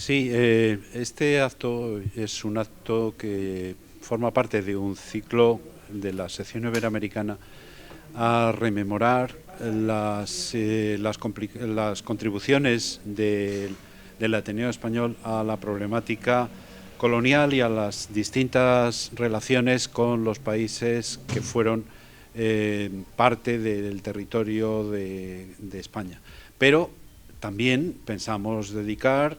Sí, este acto es un acto que forma parte de un ciclo de la sección iberoamericana a rememorar las contribuciones del Ateneo Español a la problemática colonial y a las distintas relaciones con los países que fueron parte del territorio de España. Pero también pensamos dedicar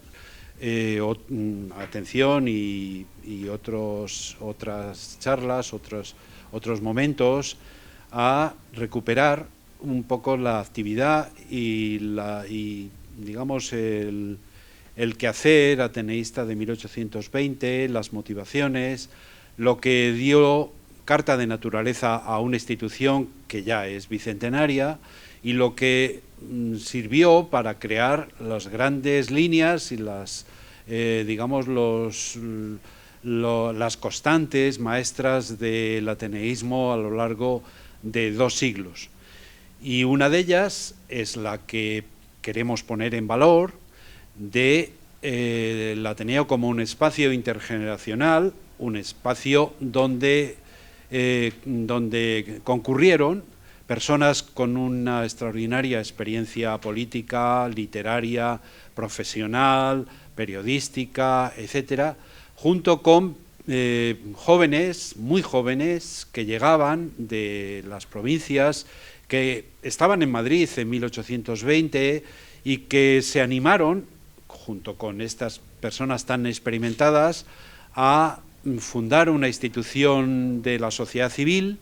atención y otras charlas, otros momentos a recuperar un poco la actividad y digamos el quehacer ateneísta de 1820, las motivaciones, lo que dio carta de naturaleza a una institución que ya es bicentenaria y lo que sirvió para crear las grandes líneas y las las constantes maestras del ateneísmo a lo largo de 2 siglos. Y una de ellas es la que queremos poner en valor de el Ateneo como un espacio intergeneracional, un espacio donde concurrieron personas con una extraordinaria experiencia política, literaria, profesional, periodística, etcétera, junto con jóvenes, muy jóvenes, que llegaban de las provincias, que estaban en Madrid en 1820 y que se animaron, junto con estas personas tan experimentadas, a fundar una institución de la sociedad civil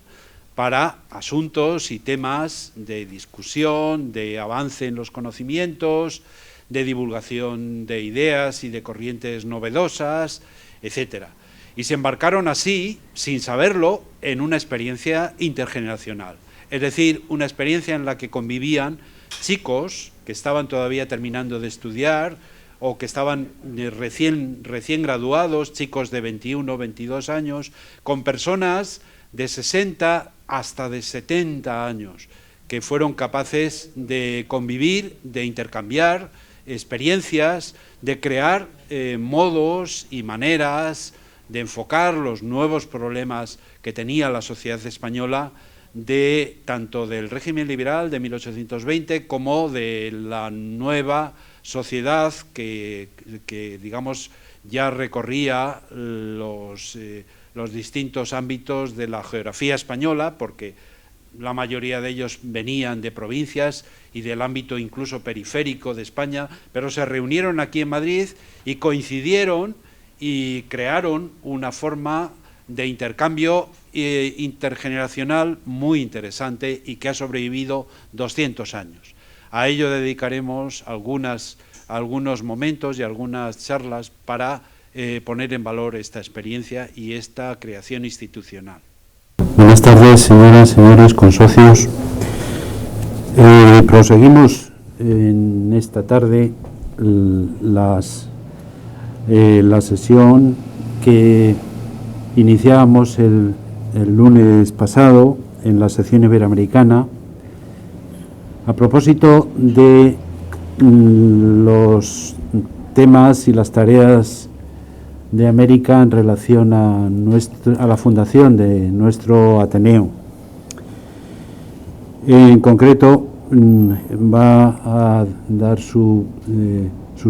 para asuntos y temas de discusión, de avance en los conocimientos, de divulgación de ideas y de corrientes novedosas, etcétera. Y se embarcaron así, sin saberlo, en una experiencia intergeneracional. Es decir, una experiencia en la que convivían chicos que estaban todavía terminando de estudiar o que estaban recién graduados, chicos de 21, 22 años, con personas de 60 hasta de 70 años, que fueron capaces de convivir, de intercambiar experiencias, de crear modos y maneras de enfocar los nuevos problemas que tenía la sociedad española, tanto del régimen liberal de 1820 como de la nueva sociedad que digamos, ya recorría los distintos ámbitos de la geografía española, porque la mayoría de ellos venían de provincias y del ámbito incluso periférico de España, pero se reunieron aquí en Madrid y coincidieron y crearon una forma de intercambio intergeneracional muy interesante y que ha sobrevivido 200 años. A ello dedicaremos algunos momentos y algunas charlas para poner en valor esta experiencia y esta creación institucional. Buenas tardes, señoras, señores, consocios. Proseguimos en esta tarde la sesión que iniciábamos el lunes pasado en la sección iberoamericana a propósito de los temas y las tareas de América en relación a la fundación de nuestro Ateneo. En concreto, va a dar su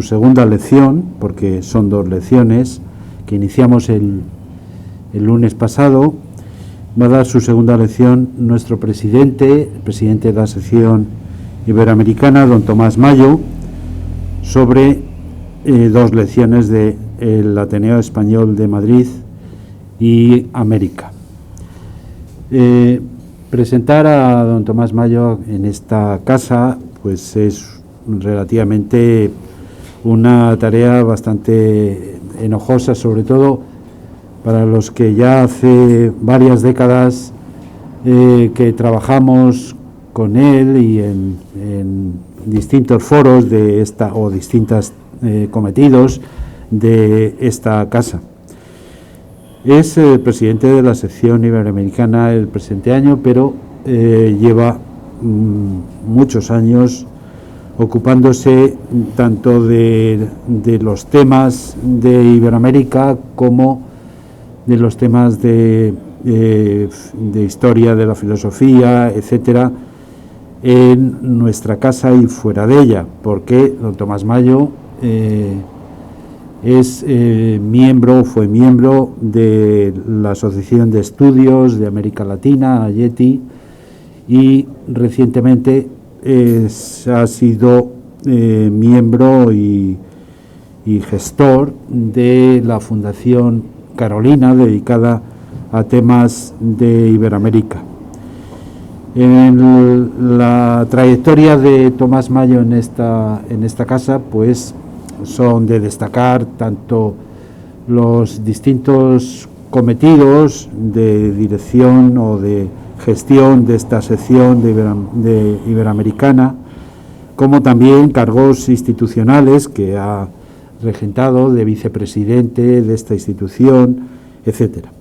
segunda lección, porque son 2 lecciones que iniciamos el lunes pasado. Va a dar su segunda lección nuestro presidente, el presidente de la sección iberoamericana, don Tomás Mayo, sobre 2 lecciones del Ateneo Español de Madrid y América. Presentar a don Tomás Mayo en esta casa pues es relativamente una tarea bastante enojosa, sobre todo para los que ya hace varias décadas que trabajamos con él y en distintos foros de distintos cometidos de esta casa. Es el presidente de la sección iberoamericana el presente año, pero lleva muchos años ocupándose tanto de los temas de Iberoamérica como de los temas de historia de la filosofía, etcétera, en nuestra casa y fuera de ella, porque don Tomás Mayo fue miembro de la Asociación de Estudios de América Latina, AYETI, y recientemente ha sido miembro y gestor de la Fundación Carolina, dedicada a temas de Iberoamérica. En la trayectoria de Tomás Mayo en esta casa, pues son de destacar tanto los distintos cometidos de dirección o de gestión de esta sección de Iberoamericana, como también cargos institucionales que ha regentado, de vicepresidente de esta institución, etcétera.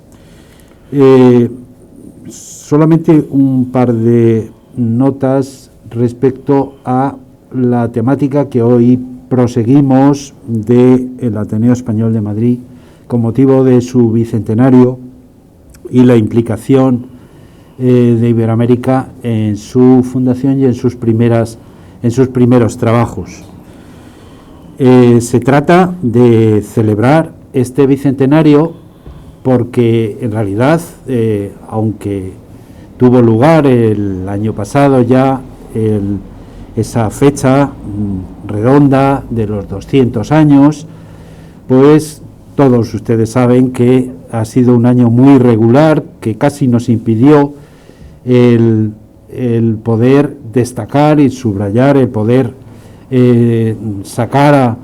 Solamente un par de notas respecto a la temática que hoy proseguimos del Ateneo Español de Madrid con motivo de su bicentenario y la implicación de Iberoamérica en su fundación y en sus primeros trabajos. Se trata de celebrar este bicentenario porque en realidad, aunque tuvo lugar el año pasado ya esa fecha redonda de los 200 años, pues todos ustedes saben que ha sido un año muy irregular, que casi nos impidió el poder destacar y subrayar, el poder sacar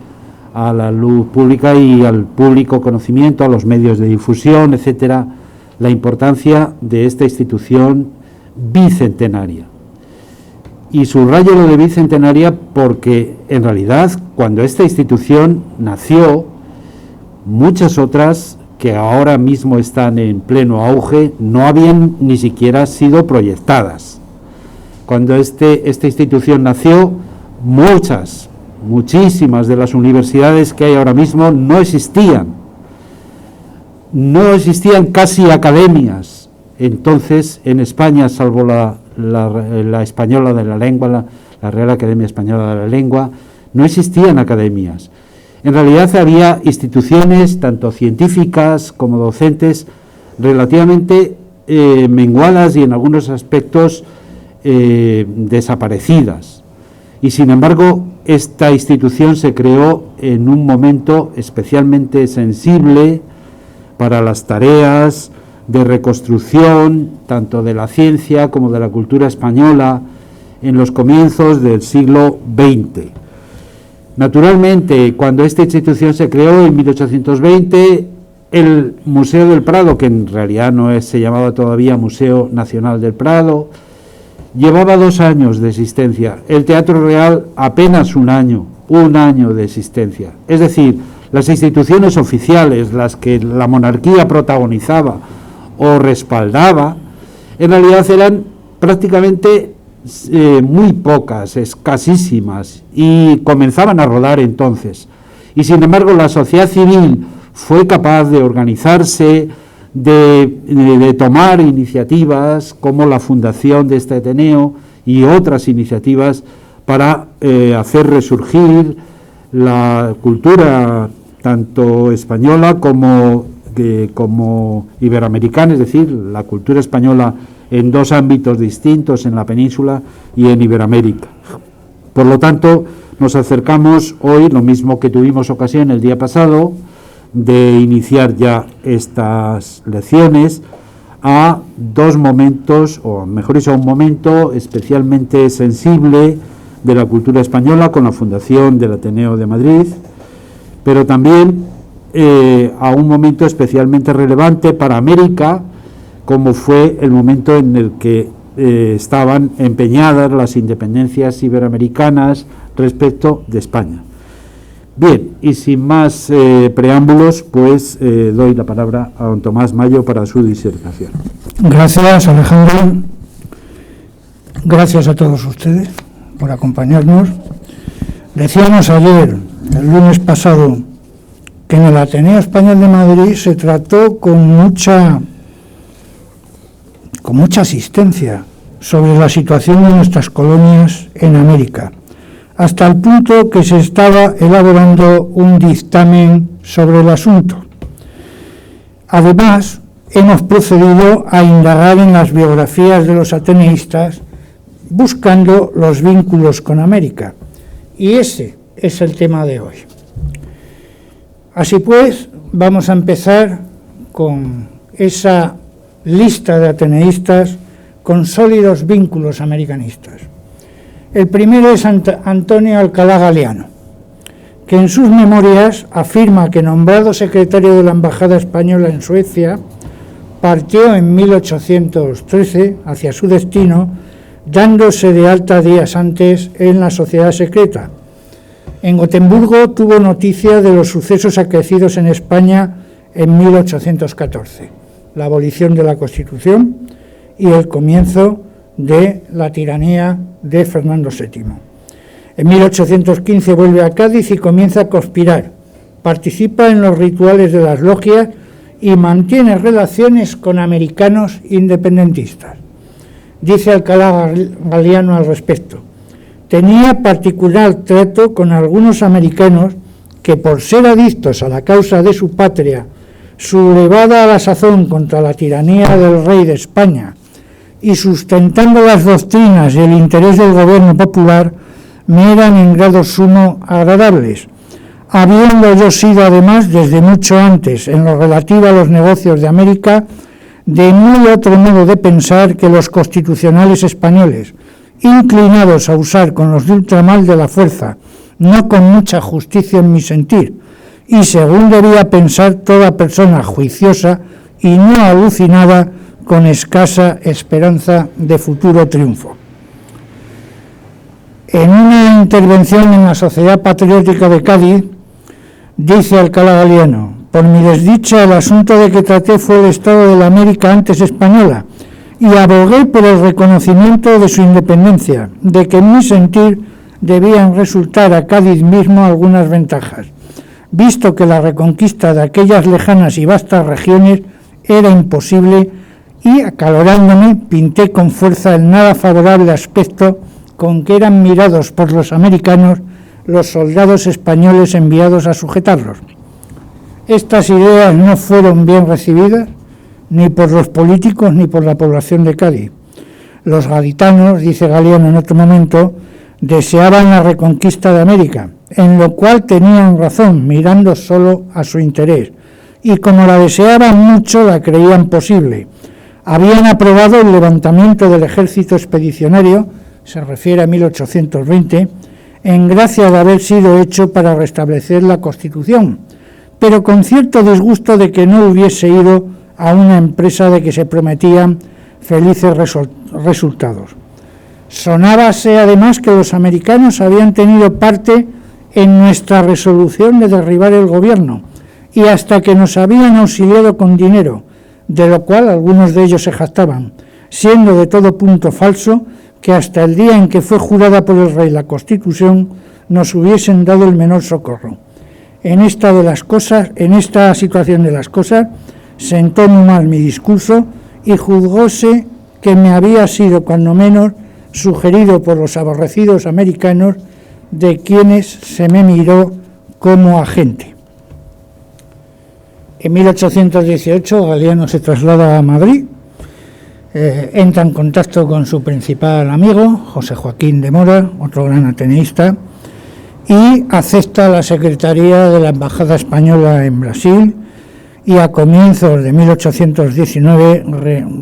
a la luz pública y al público conocimiento, a los medios de difusión, etcétera, la importancia de esta institución bicentenaria. Y subrayo lo de bicentenaria porque, en realidad, cuando esta institución nació, muchas otras que ahora mismo están en pleno auge no habían ni siquiera sido proyectadas. Cuando esta institución nació, muchísimas de las universidades que hay ahora mismo no existían casi academias. Entonces, en España, salvo la española de la lengua, la Real Academia Española de la Lengua, no existían academias. En realidad había instituciones, tanto científicas como docentes, relativamente menguadas y en algunos aspectos desaparecidas. Y sin embargo, esta institución se creó en un momento especialmente sensible para las tareas de reconstrucción, tanto de la ciencia como de la cultura española, en los comienzos del siglo XX. Naturalmente, cuando esta institución se creó en 1820, el Museo del Prado, que en realidad se llamaba todavía Museo Nacional del Prado, llevaba 2 años de existencia. El Teatro Real apenas un año de existencia. Es decir, las instituciones oficiales, las que la monarquía protagonizaba o respaldaba, en realidad eran prácticamente muy pocas, escasísimas, y comenzaban a rodar entonces. Y sin embargo, la sociedad civil fue capaz de organizarse, de tomar iniciativas como la fundación de este Ateneo y otras iniciativas para hacer resurgir la cultura tanto española como iberoamericana, es decir, la cultura española en 2 ámbitos distintos, en la península y en Iberoamérica. Por lo tanto, nos acercamos hoy, lo mismo que tuvimos ocasión el día pasado, de iniciar ya estas lecciones, a 2 momentos, o mejor dicho, a un momento especialmente sensible de la cultura española con la fundación del Ateneo de Madrid, pero también a un momento especialmente relevante para América, como fue el momento en el que estaban empeñadas las independencias iberoamericanas respecto de España. Bien, y sin más preámbulos, pues doy la palabra a don Tomás Mayo para su disertación. Gracias, Alejandro. Gracias a todos ustedes por acompañarnos. Decíamos ayer, el lunes pasado, que en el Ateneo Español de Madrid se trató con mucha asistencia sobre la situación de nuestras colonias en América, hasta el punto que se estaba elaborando un dictamen sobre el asunto. Además, hemos procedido a indagar en las biografías de los ateneístas buscando los vínculos con América. Y ese es el tema de hoy. Así pues, vamos a empezar con esa lista de ateneístas con sólidos vínculos americanistas. El primero es Antonio Alcalá Galiano, que en sus memorias afirma que, nombrado secretario de la Embajada Española en Suecia, partió en 1813 hacia su destino, dándose de alta días antes en la sociedad secreta. En Gotemburgo tuvo noticia de los sucesos acaecidos en España en 1814, la abolición de la Constitución y el comienzo de la tiranía de Fernando VII. En 1815 vuelve a Cádiz y comienza a conspirar. Participa en los rituales de las logias y mantiene relaciones con americanos independentistas. Dice Alcalá Galiano al respecto: tenía particular trato con algunos americanos que, por ser adictos a la causa de su patria, sublevada a la sazón contra la tiranía del rey de España y sustentando las doctrinas y el interés del gobierno popular, me eran en grado sumo agradables, habiendo yo sido además desde mucho antes, en lo relativo a los negocios de América, de muy otro modo de pensar que los constitucionales españoles, inclinados a usar con los de ultramar de la fuerza, no con mucha justicia en mi sentir, y según debía pensar toda persona juiciosa y no alucinada con escasa esperanza de futuro triunfo. En una intervención en la Sociedad Patriótica de Cádiz, dice Alcalá Galiano: por mi desdicha, el asunto de que traté fue el estado de la América antes española, y abogué por el reconocimiento de su independencia, de que en mi sentir debían resultar a Cádiz mismo algunas ventajas, visto que la reconquista de aquellas lejanas y vastas regiones era imposible, y, acalorándome, pinté con fuerza el nada favorable aspecto con que eran mirados por los americanos los soldados españoles enviados a sujetarlos. Estas ideas no fueron bien recibidas ni por los políticos ni por la población de Cádiz. Los gaditanos, dice Galiano en otro momento, deseaban la reconquista de América, en lo cual tenían razón, mirando solo a su interés, y como la deseaban mucho, la creían posible. Habían aprobado el levantamiento del ejército expedicionario, se refiere a 1820, en gracia de haber sido hecho para restablecer la Constitución, pero con cierto disgusto de que no hubiese ido a una empresa de que se prometían felices resultados. Sonábase además que los americanos habían tenido parte en nuestra resolución de derribar el gobierno y hasta que nos habían auxiliado con dinero, de lo cual algunos de ellos se jactaban, siendo de todo punto falso que hasta el día en que fue jurada por el rey la Constitución nos hubiesen dado el menor socorro. En esta situación de las cosas, sentó muy mal mi discurso y juzgóse que me había sido cuando menos sugerido por los aborrecidos americanos, de quienes se me miró como agente. En 1818 Galiano se traslada a Madrid, entra en contacto con su principal amigo, José Joaquín de Mora, otro gran ateneísta, y acepta la secretaría de la Embajada Española en Brasil, y a comienzos de 1819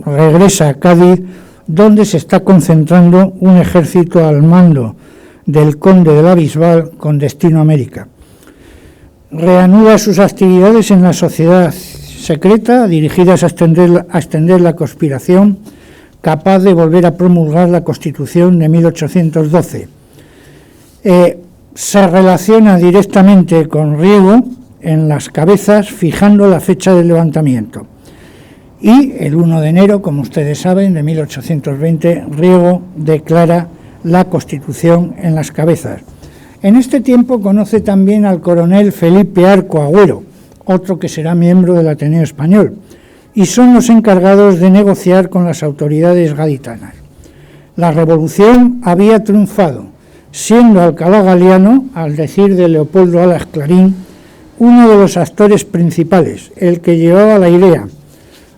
regresa a Cádiz, donde se está concentrando un ejército al mando del conde de la Bisbal con destino a América. Reanuda sus actividades en la sociedad secreta dirigidas a extender la conspiración, capaz de volver a promulgar la Constitución de 1812. Se relaciona directamente con Riego en Las Cabezas, fijando la fecha del levantamiento. Y el 1 de enero, como ustedes saben, de 1820, Riego declara la Constitución en Las Cabezas. En este tiempo conoce también al coronel Felipe Arco Agüero, otro que será miembro del Ateneo Español, y son los encargados de negociar con las autoridades gaditanas. La revolución había triunfado, siendo Alcalá Galiano, al decir de Leopoldo Alas Clarín, uno de los actores principales, el que llevaba la idea.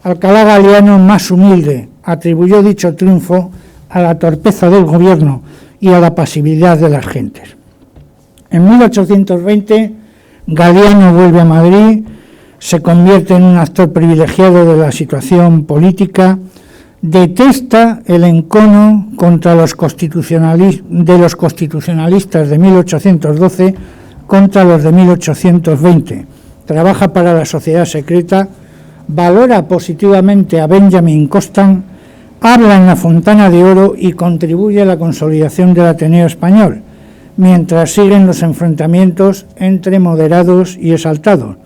Alcalá Galiano, más humilde, atribuyó dicho triunfo a la torpeza del gobierno y a la pasividad de las gentes. En 1820, Galiano vuelve a Madrid, se convierte en un actor privilegiado de la situación política, detesta el encono contra los constitucionalistas de 1812 contra los de 1820, trabaja para la sociedad secreta, valora positivamente a Benjamin Constant, habla en la Fontana de Oro y contribuye a la consolidación del Ateneo Español, mientras siguen los enfrentamientos entre moderados y exaltados,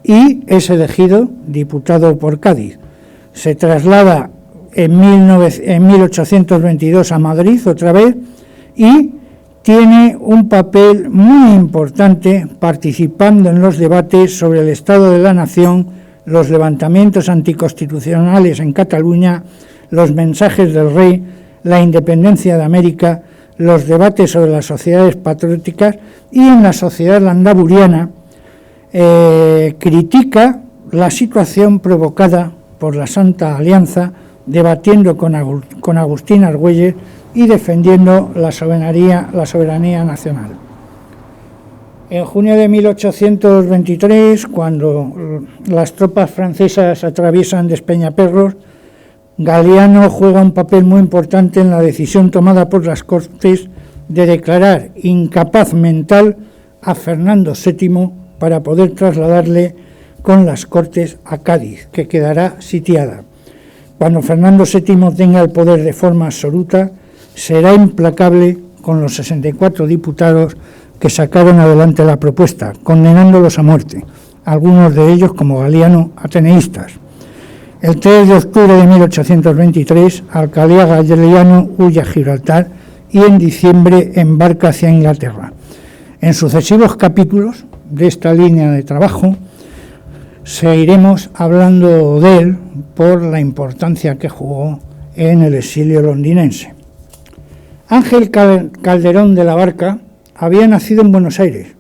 y es elegido diputado por Cádiz. Se traslada en 1822 a Madrid otra vez y tiene un papel muy importante participando en los debates sobre el estado de la nación, los levantamientos anticonstitucionales en Cataluña, los mensajes del rey, la independencia de América, los debates sobre las sociedades patrióticas, y en la sociedad landaburiana critica la situación provocada por la Santa Alianza, debatiendo con Agustín Argüelles y defendiendo la soberanía nacional. En junio de 1823, cuando las tropas francesas atraviesan Despeñaperros, Galiano juega un papel muy importante en la decisión tomada por las Cortes de declarar incapaz mental a Fernando VII para poder trasladarle con las Cortes a Cádiz, que quedará sitiada. Cuando Fernando VII tenga el poder de forma absoluta, será implacable con los 64 diputados que sacaron adelante la propuesta, condenándolos a muerte, algunos de ellos, como Galiano, ateneístas. El 3 de octubre de 1823, Alcalá Galiano huye a Gibraltar y en diciembre embarca hacia Inglaterra. En sucesivos capítulos de esta línea de trabajo seguiremos hablando de él por la importancia que jugó en el exilio londinense. Ángel Calderón de la Barca había nacido en Buenos Aires,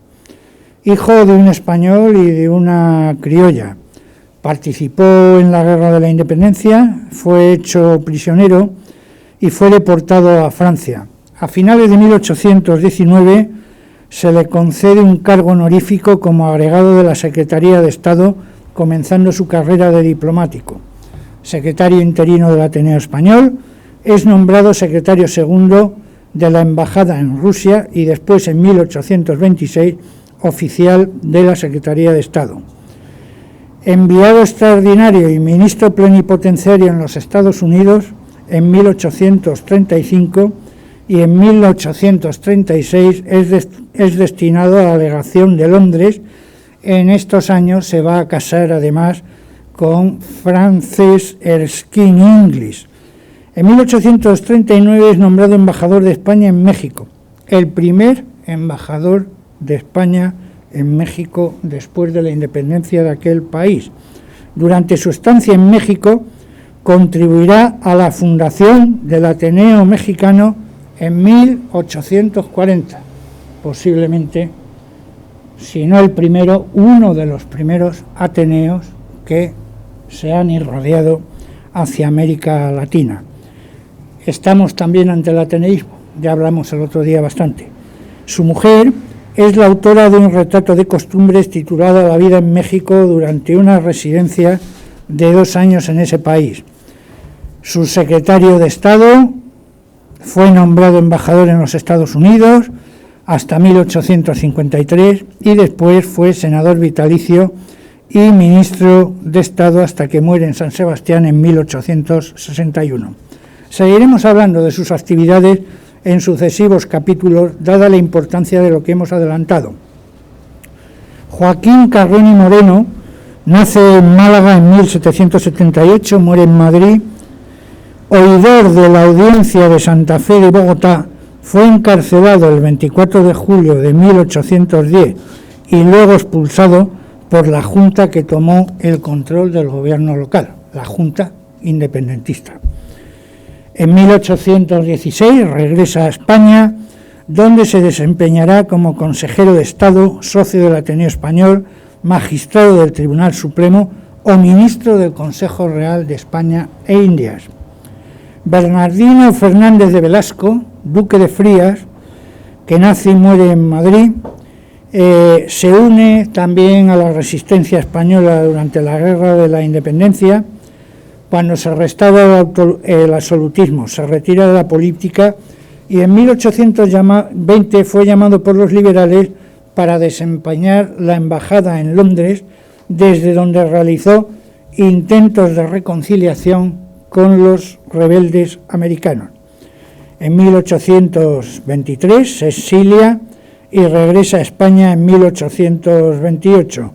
hijo de un español y de una criolla. Participó en la Guerra de la Independencia, fue hecho prisionero y fue deportado a Francia. A finales de 1819 se le concede un cargo honorífico como agregado de la Secretaría de Estado, comenzando su carrera de diplomático. Secretario interino del Ateneo Español, es nombrado secretario segundo de la Embajada en Rusia y después, en 1826, oficial de la Secretaría de Estado. Enviado extraordinario y ministro plenipotenciario en los Estados Unidos en 1835 y en 1836 es destinado a la legación de Londres. En estos años se va a casar además con Frances Erskine Inglis. En 1839 es nombrado embajador de España en México, el primer embajador de España en México después de la independencia de aquel país. Durante su estancia en México contribuirá a la fundación del Ateneo Mexicano en 1840, posiblemente, si no el primero, uno de los primeros ateneos que se han irradiado hacia América Latina. Estamos también ante el ateneísmo, ya hablamos el otro día bastante. Su mujer es la autora de un retrato de costumbres titulado La vida en México durante una residencia de 2 años en ese país. Su secretario de Estado fue nombrado embajador en los Estados Unidos hasta 1853 y después fue senador vitalicio y ministro de Estado hasta que muere en San Sebastián en 1861. Seguiremos hablando de sus actividades en sucesivos capítulos, dada la importancia de lo que hemos adelantado. Joaquín Carrón y Moreno nace en Málaga en 1778, muere en Madrid. Oidor de la Audiencia de Santa Fe de Bogotá, fue encarcelado el 24 de julio de 1810 y luego expulsado por la Junta que tomó el control del gobierno local, la Junta independentista. En 1816 regresa a España, donde se desempeñará como consejero de Estado, socio del Ateneo Español, magistrado del Tribunal Supremo o ministro del Consejo Real de España e Indias. Bernardino Fernández de Velasco, duque de Frías, que nace y muere en Madrid, se une también a la resistencia española durante la Guerra de la Independencia. Cuando se restaura el absolutismo, se retira de la política y en 1820 fue llamado por los liberales para desempeñar la embajada en Londres, desde donde realizó intentos de reconciliación con los rebeldes americanos. En 1823 se exilia y regresa a España en 1828,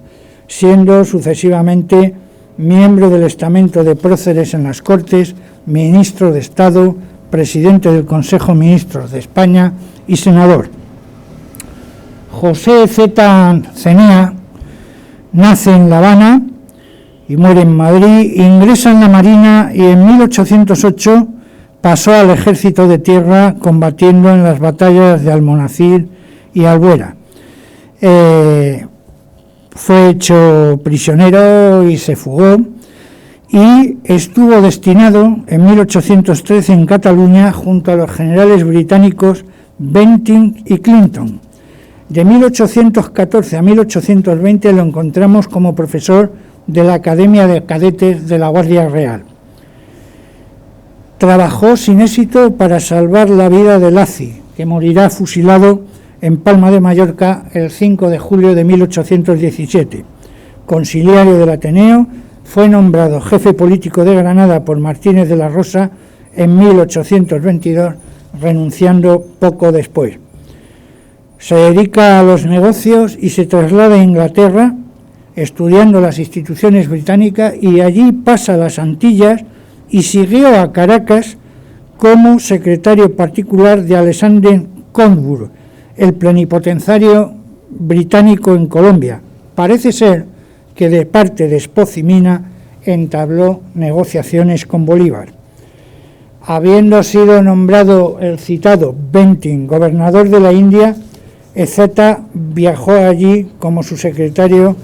siendo sucesivamente miembro del estamento de próceres en las Cortes, ministro de Estado, presidente del Consejo de Ministros de España y senador. José Z. Cenea nace en La Habana y muere en Madrid, ingresa en la Marina y en 1808 pasó al ejército de tierra combatiendo en las batallas de Almonacid y Albuera. Fue hecho prisionero y se fugó y estuvo destinado en 1813 en Cataluña junto a los generales británicos Bentinck y Clinton. De 1814 a 1820 lo encontramos como profesor de la Academia de Cadetes de la Guardia Real. Trabajó sin éxito para salvar la vida de Lacy, que morirá fusilado en Palma de Mallorca el 5 de julio de 1817. Consiliario del Ateneo, fue nombrado jefe político de Granada por Martínez de la Rosa en 1822, renunciando poco después. Se dedica a los negocios y se traslada a Inglaterra, estudiando las instituciones británicas, y allí pasa a las Antillas y siguió a Caracas como secretario particular de Alexander Cockburn, el plenipotenciario británico en Colombia. Parece ser que de parte de Espoz y Mina entabló negociaciones con Bolívar. Habiendo sido nombrado el citado Bentinck gobernador de la India, Ezeta viajó allí como su secretario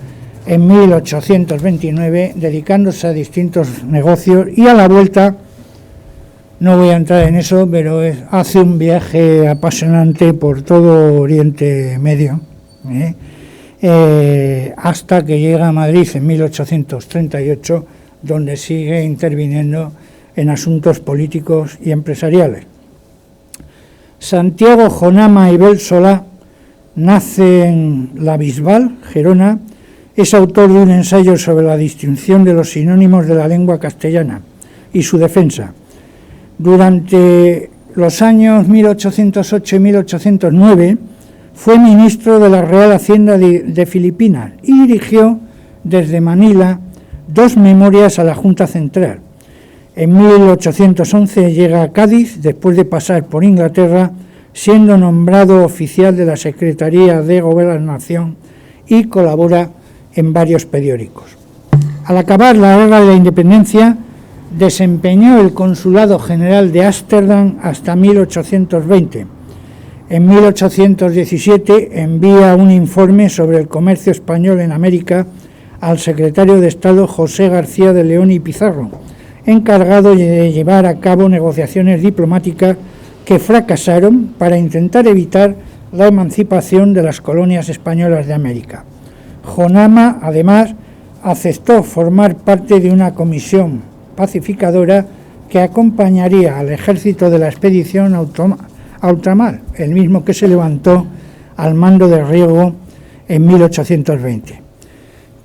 en 1829, dedicándose a distintos negocios, y a la vuelta, no voy a entrar en eso, pero hace un viaje apasionante por todo Oriente Medio, hasta que llega a Madrid en 1838, donde sigue interviniendo en asuntos políticos y empresariales. Santiago Jonama Ibel Solá nace en La Bisbal, Gerona. Es autor de un ensayo sobre la distinción de los sinónimos de la lengua castellana y su defensa. Durante los años 1808 y 1809 fue ministro de la Real Hacienda de Filipinas y dirigió desde Manila 2 memorias a la Junta Central. En 1811 llega a Cádiz, después de pasar por Inglaterra, siendo nombrado oficial de la Secretaría de Gobernación, y colabora en varios periódicos. Al acabar la Guerra de la Independencia, desempeñó el Consulado General de Ámsterdam hasta 1820. En 1817 envía un informe sobre el comercio español en América al secretario de Estado José García de León y Pizarro, encargado de llevar a cabo negociaciones diplomáticas que fracasaron para intentar evitar la emancipación de las colonias españolas de América. Jonama, además, aceptó formar parte de una comisión pacificadora que acompañaría al ejército de la expedición a ultramar, el mismo que se levantó al mando de Riego en 1820.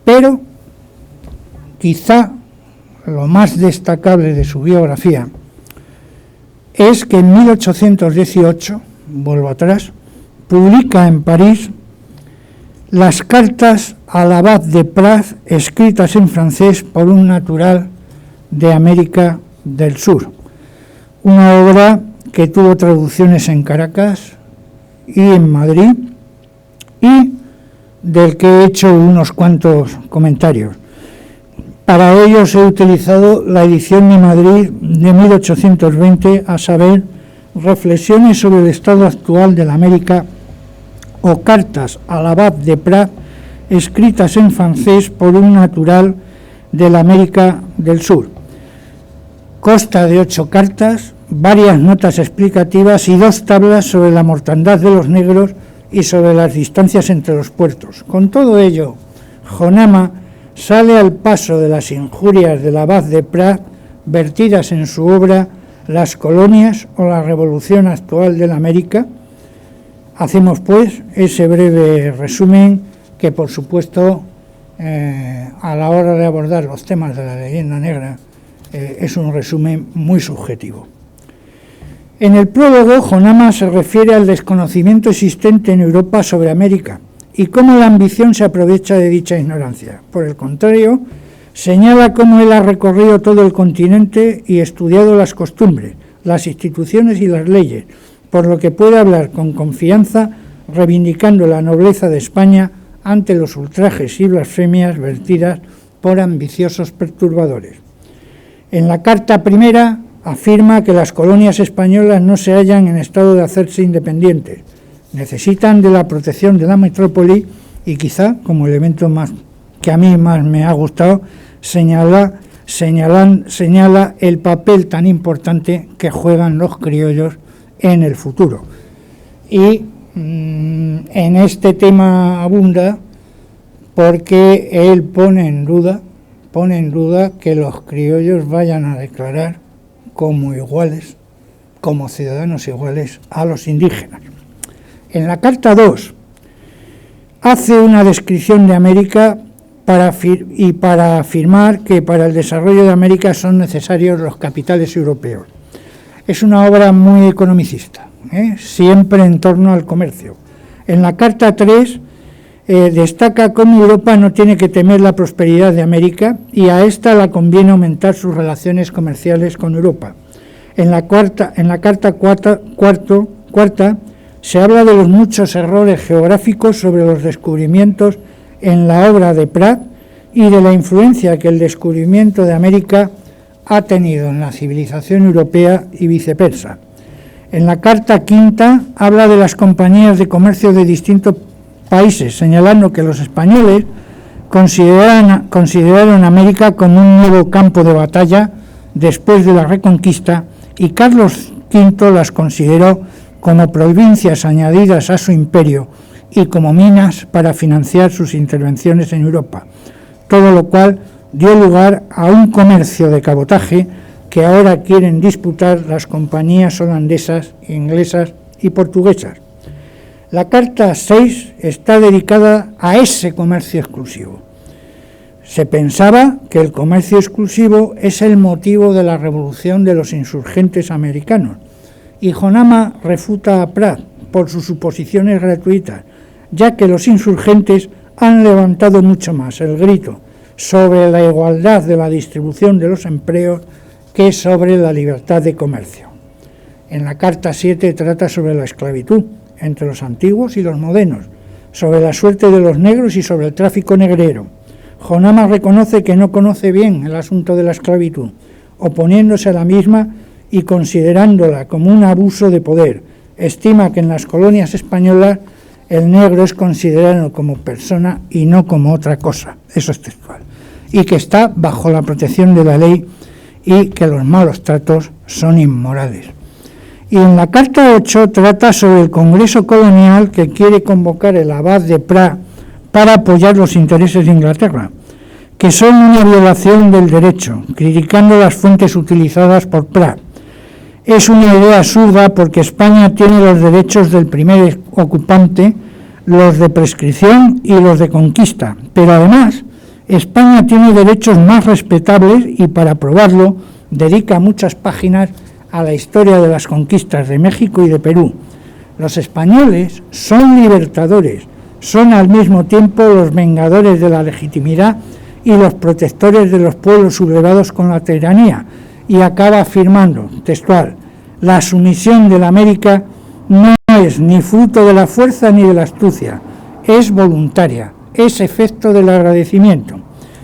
Pero quizá lo más destacable de su biografía es que en 1818, vuelvo atrás, publica en París las cartas al abad de Praz, escritas en francés por un natural de América del Sur, una obra que tuvo traducciones en Caracas y en Madrid, y del que he hecho unos cuantos comentarios. Para ellos he utilizado la edición de Madrid de 1820, a saber, Reflexiones sobre el estado actual de la América o Cartas al abad de Prat, escritas en francés por un natural de la América del Sur. Consta de 8 cartas, varias notas explicativas y 2 tablas sobre la mortandad de los negros y sobre las distancias entre los puertos. Con todo ello, Jonama sale al paso de las injurias del abad de Prat vertidas en su obra Las colonias o la revolución actual de la América. Hacemos pues ese breve resumen que, por supuesto, a la hora de abordar los temas de la leyenda negra, es un resumen muy subjetivo. En el prólogo, Jonama se refiere al desconocimiento existente en Europa sobre América y cómo la ambición se aprovecha de dicha ignorancia. Por el contrario, señala cómo él ha recorrido todo el continente y estudiado las costumbres, las instituciones y las leyes, por lo que puede hablar con confianza, reivindicando la nobleza de España ante los ultrajes y blasfemias vertidas por ambiciosos perturbadores. En la carta primera afirma que las colonias españolas no se hallan en estado de hacerse independientes, necesitan de la protección de la metrópoli y quizá, como elemento más que a mí más me ha gustado, señala el papel tan importante que juegan los criollos en el futuro. Y en este tema abunda porque él pone en duda que los criollos vayan a declarar como iguales, como ciudadanos iguales a los indígenas. En la carta 2 hace una descripción de América para afirmar que para el desarrollo de América son necesarios los capitales europeos. Es una obra muy economicista, siempre en torno al comercio. En la carta 3 destaca cómo Europa no tiene que temer la prosperidad de América y a esta la conviene aumentar sus relaciones comerciales con Europa. En la carta cuarta se habla de los muchos errores geográficos sobre los descubrimientos en la obra de Prat y de la influencia que el descubrimiento de América ha tenido en la civilización europea y viceversa. En la carta quinta habla de las compañías de comercio de distintos países, señalando que los españoles consideraron América como un nuevo campo de batalla después de la Reconquista y Carlos V las consideró como provincias añadidas a su imperio y como minas para financiar sus intervenciones en Europa, todo lo cual dio lugar a un comercio de cabotaje que ahora quieren disputar las compañías holandesas, inglesas y portuguesas. La carta 6 está dedicada a ese comercio exclusivo. Se pensaba que el comercio exclusivo es el motivo de la revolución de los insurgentes americanos, y Jonama refuta a Prat por sus suposiciones gratuitas, ya que los insurgentes han levantado mucho más el grito sobre la igualdad de la distribución de los empleos que sobre la libertad de comercio. En la carta 7 trata sobre la esclavitud entre los antiguos y los modernos, sobre la suerte de los negros y sobre el tráfico negrero. Jonama reconoce que no conoce bien el asunto de la esclavitud, oponiéndose a la misma y considerándola como un abuso de poder. Estima que en las colonias españolas el negro es considerado como persona y no como otra cosa, eso es textual, y que está bajo la protección de la ley y que los malos tratos son inmorales. Y en la carta 8 trata sobre el Congreso Colonial que quiere convocar el abad de Prat para apoyar los intereses de Inglaterra, que son una violación del derecho, criticando las fuentes utilizadas por Prat. Es una idea absurda porque España tiene los derechos del primer ocupante, los de prescripción y los de conquista, pero además España tiene derechos más respetables y para probarlo dedica muchas páginas a la historia de las conquistas de México y de Perú. Los españoles son libertadores, son al mismo tiempo los vengadores de la legitimidad y los protectores de los pueblos sublevados con la tiranía, y acaba afirmando, textual, La sumisión de la América no es ni fruto de la fuerza ni de la astucia, es voluntaria, es efecto del agradecimiento.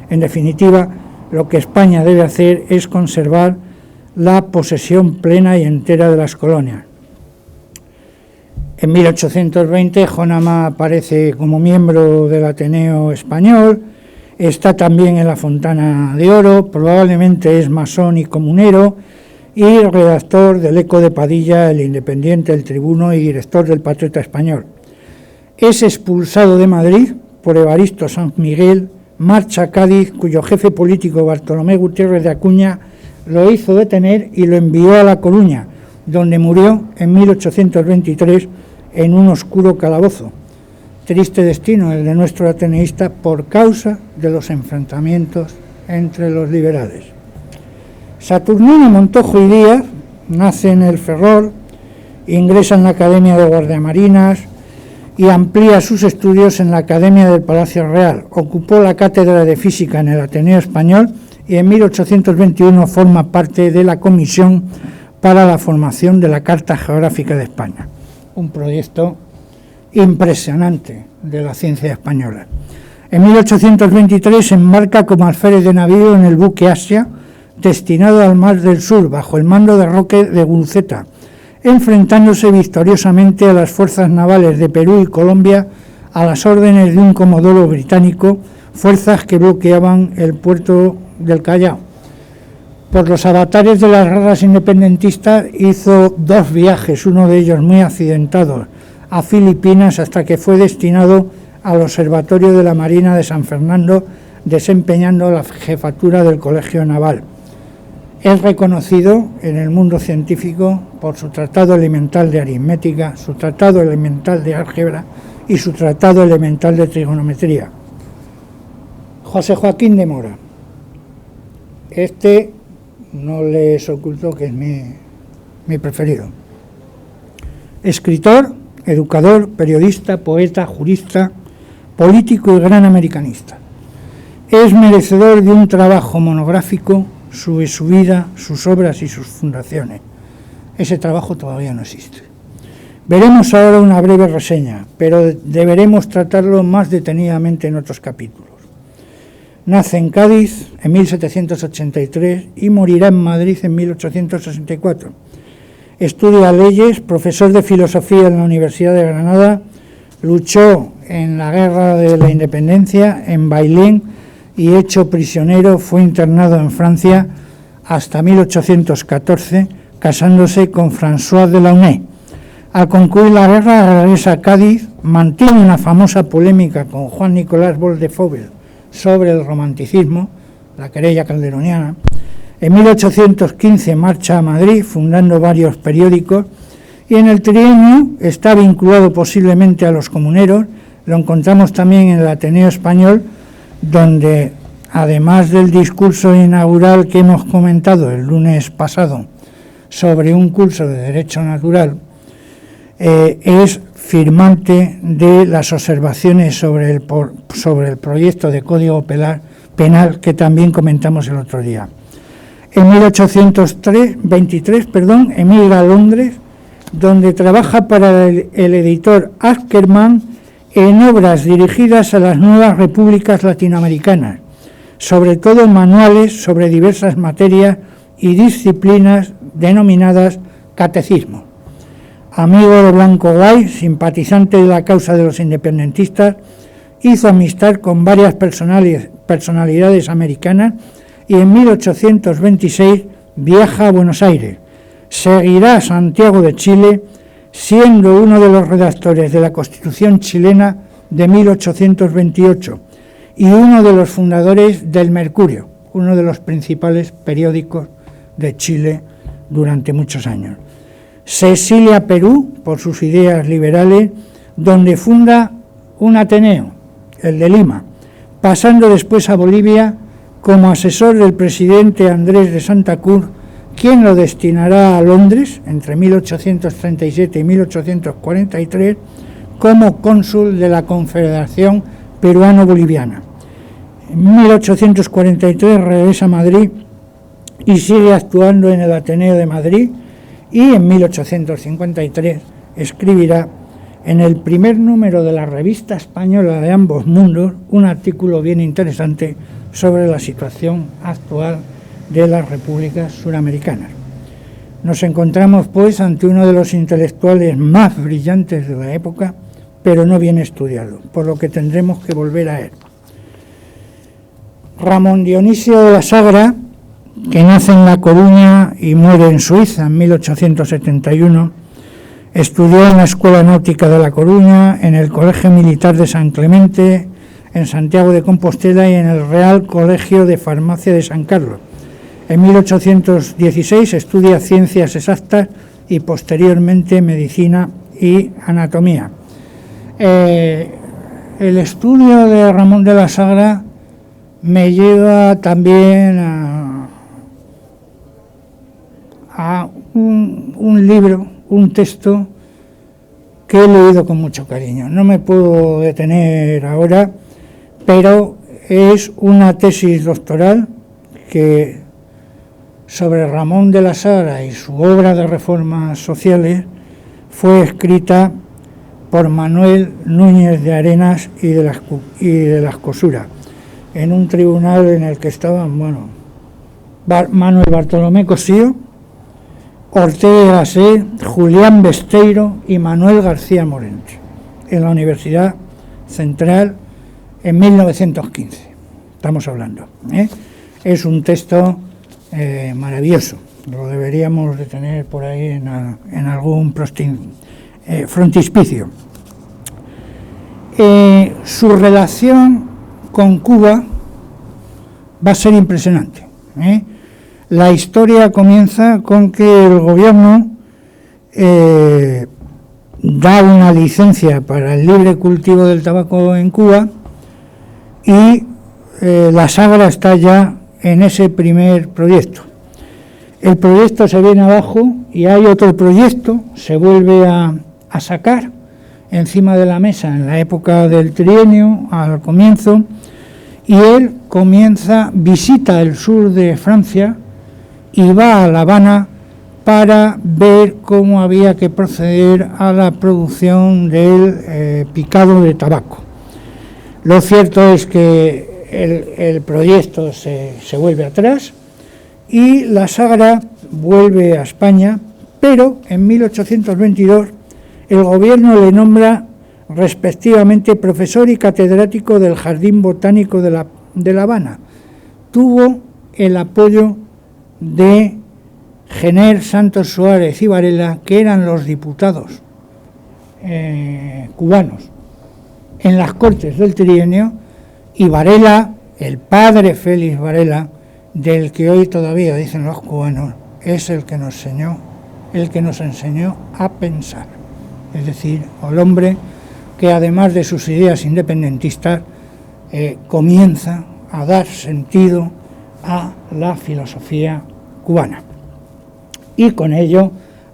En definitiva, lo que España debe hacer es conservar la posesión plena y entera de las colonias. En 1820 Jonama aparece como miembro del Ateneo Español, está también en la Fontana de Oro, probablemente es masón y comunero, y redactor del Eco de Padilla, El Independiente, El Tribuno y director del Patriota Español. Es expulsado de Madrid por Evaristo Sanz Miguel, marcha a Cádiz, cuyo jefe político Bartolomé Gutiérrez de Acuña lo hizo detener y lo envió a La Coruña, donde murió en 1823 en un oscuro calabozo. Triste destino el de nuestro ateneísta por causa de los enfrentamientos entre los liberales. Saturnino Montojo y Díaz nace en el Ferrol, ingresa en la Academia de Guardiamarinas y amplía sus estudios en la Academia del Palacio Real. Ocupó la cátedra de Física en el Ateneo Español y en 1821 forma parte de la Comisión para la formación de la Carta Geográfica de España, un proyecto impresionante de la ciencia española. En 1823 se embarca como alférez de navío en el buque Asia, destinado al Mar del Sur, bajo el mando de Roque de Gulceta, enfrentándose victoriosamente a las fuerzas navales de Perú y Colombia a las órdenes de un comodoro británico, fuerzas que bloqueaban el puerto del Callao. Por los avatares de las guerras independentistas hizo 2 viajes, uno de ellos muy accidentado, a Filipinas, hasta que fue destinado al Observatorio de la Marina de San Fernando, desempeñando la jefatura del Colegio Naval. Es reconocido en el mundo científico por su tratado elemental de aritmética, su tratado elemental de álgebra y su tratado elemental de trigonometría. José Joaquín de Mora. Este no les oculto que es mi preferido. Escritor, educador, periodista, poeta, jurista, político y gran americanista. Es merecedor de un trabajo monográfico sobre su vida, sus obras y sus fundaciones. Ese trabajo todavía no existe. Veremos ahora una breve reseña, pero deberemos tratarlo más detenidamente en otros capítulos. Nace en Cádiz en 1783 y morirá en Madrid en 1864. Estudia leyes, profesor de filosofía en la Universidad de Granada, luchó en la Guerra de la Independencia en Bailén y hecho prisionero fue internado en Francia hasta 1814, casándose con Françoise de Launay. Al concluir la guerra regresa a Cádiz, mantiene una famosa polémica con Juan Nicolás Bosch de Fauvel sobre el romanticismo, la querella calderoniana. En 1815 marcha a Madrid, fundando varios periódicos, y en el trienio está vinculado posiblemente a los comuneros. Lo encontramos también en el Ateneo Español, donde, además del discurso inaugural que hemos comentado el lunes pasado sobre un curso de Derecho Natural, es firmante de las observaciones sobre el proyecto de Código Penal que también comentamos el otro día. En 1823 emigra a Londres, donde trabaja para el editor Ackerman en obras dirigidas a las nuevas repúblicas latinoamericanas, sobre todo manuales sobre diversas materias y disciplinas denominadas catecismo. Amigo de Blanco Gay, simpatizante de la causa de los independentistas, hizo amistad con varias personalidades americanas y en 1826 viaja a Buenos Aires. Seguirá a Santiago de Chile, siendo uno de los redactores de la Constitución chilena de 1828 y uno de los fundadores del Mercurio, uno de los principales periódicos de Chile durante muchos años. Se exilia a Perú por sus ideas liberales, donde funda un Ateneo, el de Lima, pasando después a Bolivia como asesor del presidente Andrés de Santa Cruz, quien lo destinará a Londres entre 1837 y 1843 como cónsul de la Confederación Peruano-Boliviana. En 1843 regresa a Madrid y sigue actuando en el Ateneo de Madrid y en 1853 escribirá en el primer número de la Revista Española de Ambos Mundos un artículo bien interesante sobre la situación actual de las repúblicas suramericanas. Nos encontramos, pues, ante uno de los intelectuales más brillantes de la época, pero no bien estudiado, por lo que tendremos que volver a él. Ramón Dionisio de la Sagra, que nace en La Coruña y muere en Suiza en 1871, estudió en la Escuela Náutica de La Coruña, en el Colegio Militar de San Clemente, en Santiago de Compostela y en el Real Colegio de Farmacia de San Carlos. En 1816 estudia Ciencias Exactas y posteriormente Medicina y Anatomía. El estudio de Ramón de la Sagra me lleva también a un libro, un texto que he leído con mucho cariño. No me puedo detener ahora, pero es una tesis doctoral que sobre Ramón de la Sagra y su obra de reformas sociales fue escrita por Manuel Núñez de Arenas y de las Cosuras, en un tribunal en el que estaban, Manuel Bartolomé Cosío, Ortega Gasset, Julián Besteiro y Manuel García Morente, en la Universidad Central en 1915, estamos hablando. Es un texto maravilloso, lo deberíamos de tener por ahí en algún frontispicio. Su relación con Cuba va a ser impresionante. La historia comienza con que el gobierno da una licencia para el libre cultivo del tabaco en Cuba y la Sagra está ya en ese primer proyecto. El proyecto se viene abajo y hay otro proyecto, se vuelve a sacar encima de la mesa en la época del trienio, al comienzo, y él visita el sur de Francia y va a La Habana para ver cómo había que proceder a la producción del picado de tabaco. Lo cierto es que el proyecto se vuelve atrás y la Sagra vuelve a España, pero en 1822 el gobierno le nombra respectivamente profesor y catedrático del Jardín Botánico de La Habana. Tuvo el apoyo de Jenner, Santos Suárez y Varela, que eran los diputados cubanos en las Cortes del Trienio, y Varela, el padre Félix Varela, del que hoy todavía dicen los cubanos, es el que nos enseñó a pensar. Es decir, el hombre que además de sus ideas independentistas comienza a dar sentido a la filosofía cubana y con ello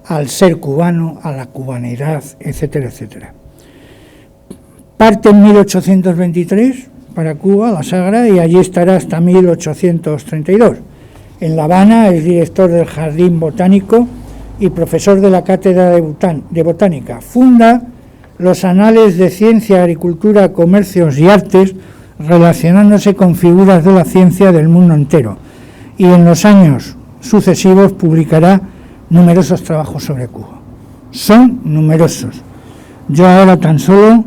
al ser cubano, a la cubanidad, etcétera, etcétera. Parte en 1823 para Cuba, la Sagra, y allí estará hasta 1832. En La Habana es director del Jardín Botánico y profesor de la Cátedra de Botánica. Funda los Anales de Ciencia, Agricultura, Comercios y Artes, relacionándose con figuras de la ciencia del mundo entero. Y en los años sucesivos publicará numerosos trabajos sobre Cuba. Son numerosos. Yo ahora tan solo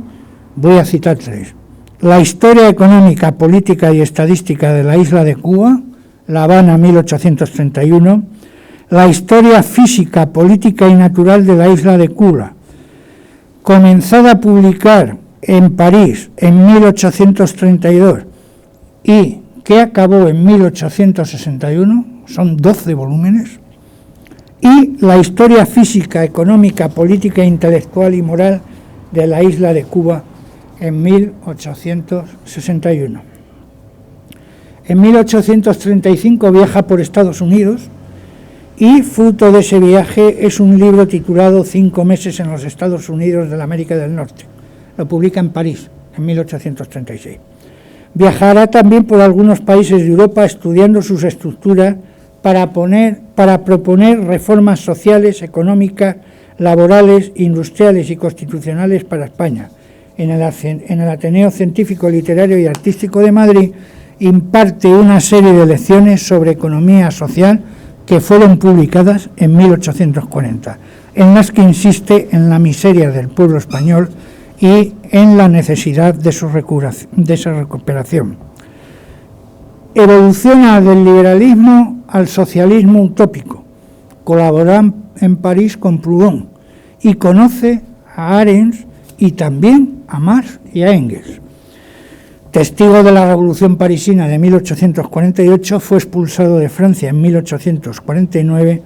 voy a citar 3. La historia económica, política y estadística de la isla de Cuba, La Habana, 1831. La historia física, política y natural de la isla de Cuba, comenzada a publicar en París en 1832 y que acabó en 1861, son 12 volúmenes, y la historia física, económica, política, intelectual y moral de la isla de Cuba en 1861. En 1835 viaja por Estados Unidos y fruto de ese viaje es un libro titulado 5 meses en los Estados Unidos de la América del Norte. Lo publica en París en 1836. Viajará también por algunos países de Europa estudiando sus estructuras para proponer reformas sociales, económicas, laborales, industriales y constitucionales para España. En el Ateneo Científico, Literario y Artístico de Madrid imparte una serie de lecciones sobre economía social que fueron publicadas en 1840, en las que insiste en la miseria del pueblo español y en la necesidad de su recuperación. Evoluciona del liberalismo al socialismo utópico. Colabora en París con Proudhon y conoce a Arendt y también a Marx y a Engels. Testigo de la Revolución Parisina de 1848, fue expulsado de Francia en 1849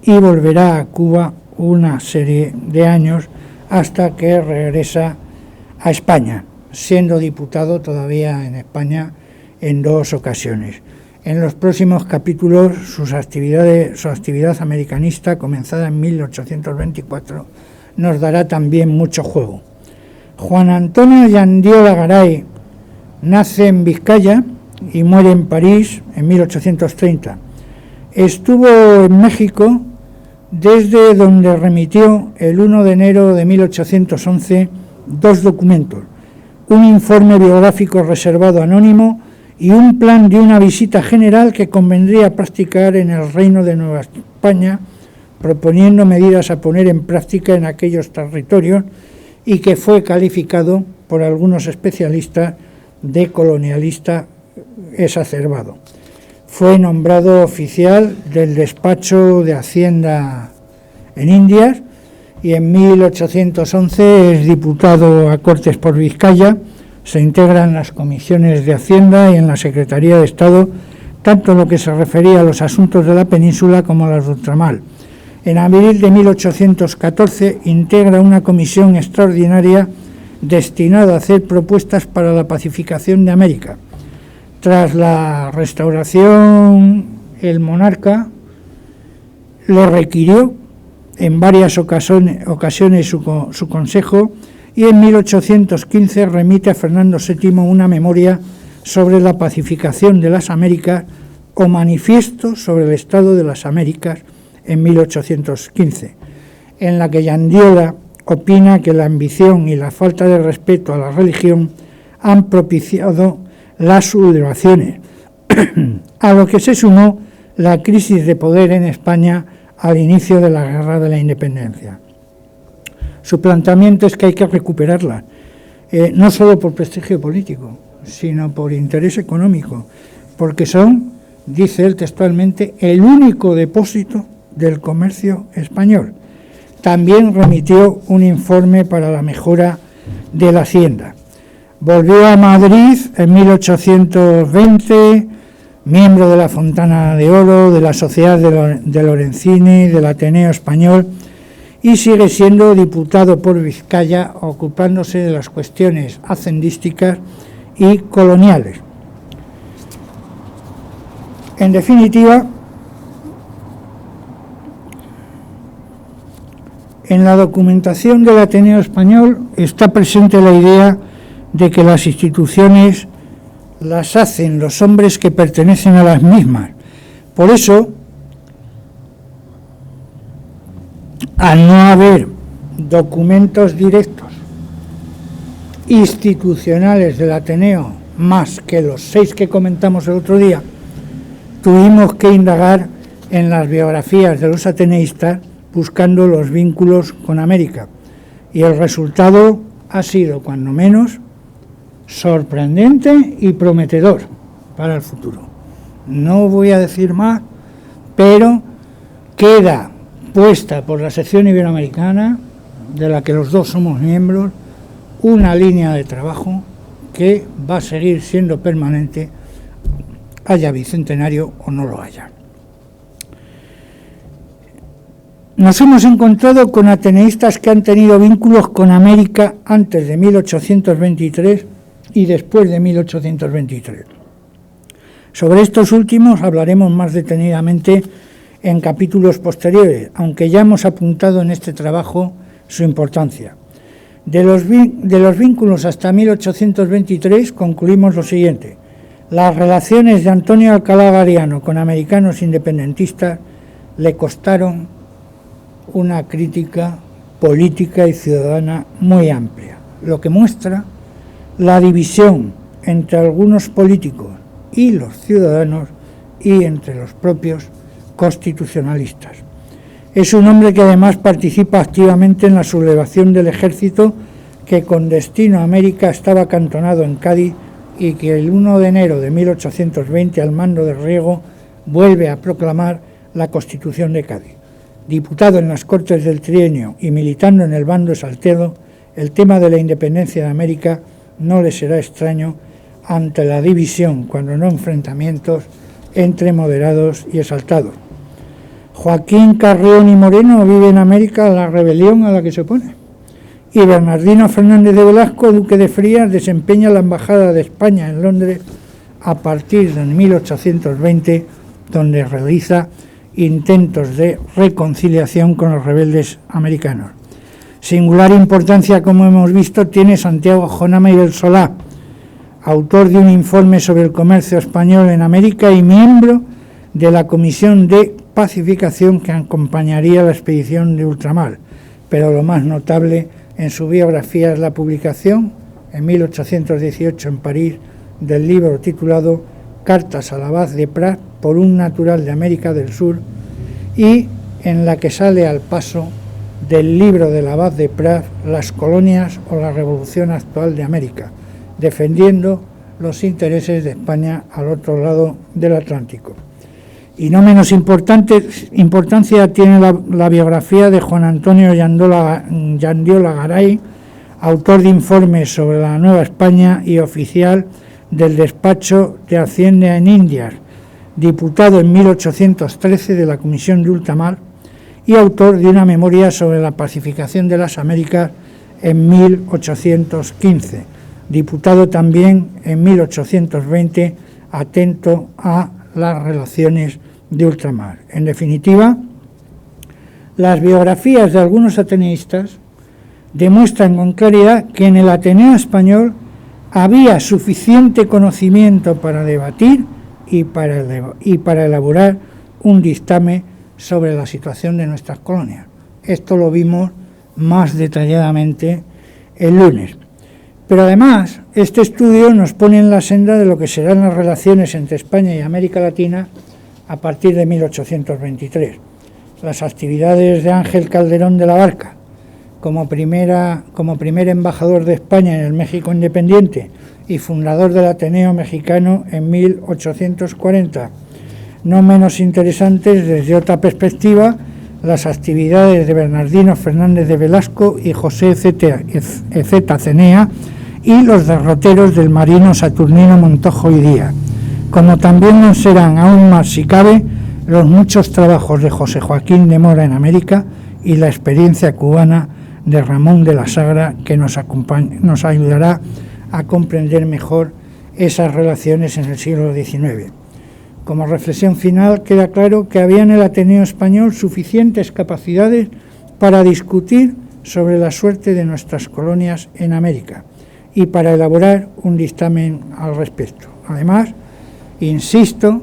y volverá a Cuba una serie de años hasta que regresa a España, siendo diputado todavía en España en 2 ocasiones. En los próximos capítulos, su actividad americanista, comenzada en 1824, nos dará también mucho juego. Juan Antonio Yandiola Garay nace en Vizcaya y muere en París en 1830. Estuvo en México, desde donde remitió el 1 de enero de 1811 2 documentos, un informe biográfico reservado anónimo y un plan de una visita general que convendría practicar en el Reino de Nueva España, proponiendo medidas a poner en práctica en aquellos territorios, y que fue calificado por algunos especialistas de colonialista exacerbado. Fue nombrado oficial del despacho de Hacienda en Indias y en 1811 es diputado a Cortes por Vizcaya. Se integra en las comisiones de Hacienda y en la Secretaría de Estado, tanto en lo que se refería a los asuntos de la península como a los de ultramar. En abril de 1814 integra una comisión extraordinaria destinada a hacer propuestas para la pacificación de América. Tras la restauración, el monarca le requirió en varias ocasiones su consejo, y en 1815 remite a Fernando VII una memoria sobre la pacificación de las Américas o manifiesto sobre el estado de las Américas en 1815, en la que Yandiola opina que la ambición y la falta de respeto a la religión han propiciado las sublevaciones, a lo que se sumó la crisis de poder en España al inicio de la Guerra de la Independencia. Su planteamiento es que hay que recuperarla, no solo por prestigio político, sino por interés económico, porque son, dice él textualmente, el único depósito del comercio español. También remitió un informe para la mejora de la hacienda. Volvió a Madrid en 1820, miembro de la Fontana de Oro, de la Sociedad de Lorenzini, del Ateneo Español, y sigue siendo diputado por Vizcaya, ocupándose de las cuestiones hacendísticas y coloniales. En definitiva, en la documentación del Ateneo Español está presente la idea de que las instituciones las hacen los hombres que pertenecen a las mismas. Por eso, al no haber documentos directos institucionales del Ateneo, más que los 6 que comentamos el otro día, tuvimos que indagar en las biografías de los ateneístas buscando los vínculos con América. Y el resultado ha sido, cuando menos, sorprendente y prometedor para el futuro. No voy a decir más, pero queda puesta por la sección iberoamericana, de la que los dos somos miembros, una línea de trabajo que va a seguir siendo permanente, haya bicentenario o no lo haya. Nos hemos encontrado con ateneístas que han tenido vínculos con América antes de 1823 y después de 1823. Sobre estos últimos hablaremos más detenidamente en capítulos posteriores, aunque ya hemos apuntado en este trabajo su importancia. De los vínculos hasta 1823 concluimos lo siguiente. Las relaciones de Antonio Alcalá Gariano con americanos independentistas le costaron una crítica política y ciudadana muy amplia, lo que muestra la división entre algunos políticos y los ciudadanos y entre los propios constitucionalistas. Es un hombre que además participa activamente en la sublevación del ejército que con destino a América estaba acantonado en Cádiz y que el 1 de enero de 1820 al mando de Riego vuelve a proclamar la Constitución de Cádiz. Diputado en las Cortes del Trienio y militando en el bando de Salcedo, el tema de la independencia de América no le será extraño ante la división, cuando no enfrentamientos, entre moderados y exaltados. Joaquín Carrión y Moreno vive en América la rebelión a la que se opone. Y Bernardino Fernández de Velasco, duque de Frías, desempeña la embajada de España en Londres a partir de 1820, donde realiza intentos de reconciliación con los rebeldes americanos. Singular importancia, como hemos visto, tiene Santiago Jonama y Solá, autor de un informe sobre el comercio español en América y miembro de la Comisión de Pacificación que acompañaría la expedición de ultramar, pero lo más notable en su biografía es la publicación en 1818 en París del libro titulado Cartas al abad de Prat por un natural de América del Sur, y en la que sale al paso del libro del abad de Prat, Las colonias o la revolución actual de América, defendiendo los intereses de España al otro lado del Atlántico. Y no menos importancia tiene la biografía de Juan Antonio Yandiola Garay, autor de informes sobre la Nueva España y oficial del despacho de Hacienda en Indias, diputado en 1813 de la Comisión de Ultramar y autor de una memoria sobre la pacificación de las Américas en 1815, diputado también en 1820, atento a las relaciones de ultramar. En definitiva, las biografías de algunos ateneístas demuestran con claridad que en el Ateneo español había suficiente conocimiento para debatir y para elaborar un dictamen sobre la situación de nuestras colonias. Esto lo vimos más detalladamente el lunes. Pero además, este estudio nos pone en la senda de lo que serán las relaciones entre España y América Latina a partir de 1823. Las actividades de Ángel Calderón de la Barca, como primer embajador de España en el México independiente y fundador del Ateneo Mexicano en 1840. No menos interesantes desde otra perspectiva, las actividades de Bernardino Fernández de Velasco y José Ezeta Cenea y los derroteros del marino Saturnino Montojo y Díaz, como también lo serán aún más, si cabe, los muchos trabajos de José Joaquín de Mora en América y la experiencia cubana de Ramón de la Sagra, que nos ayudará a comprender mejor esas relaciones en el siglo XIX. Como reflexión final, queda claro que había en el Ateneo español suficientes capacidades para discutir sobre la suerte de nuestras colonias en América y para elaborar un dictamen al respecto. Además, insisto,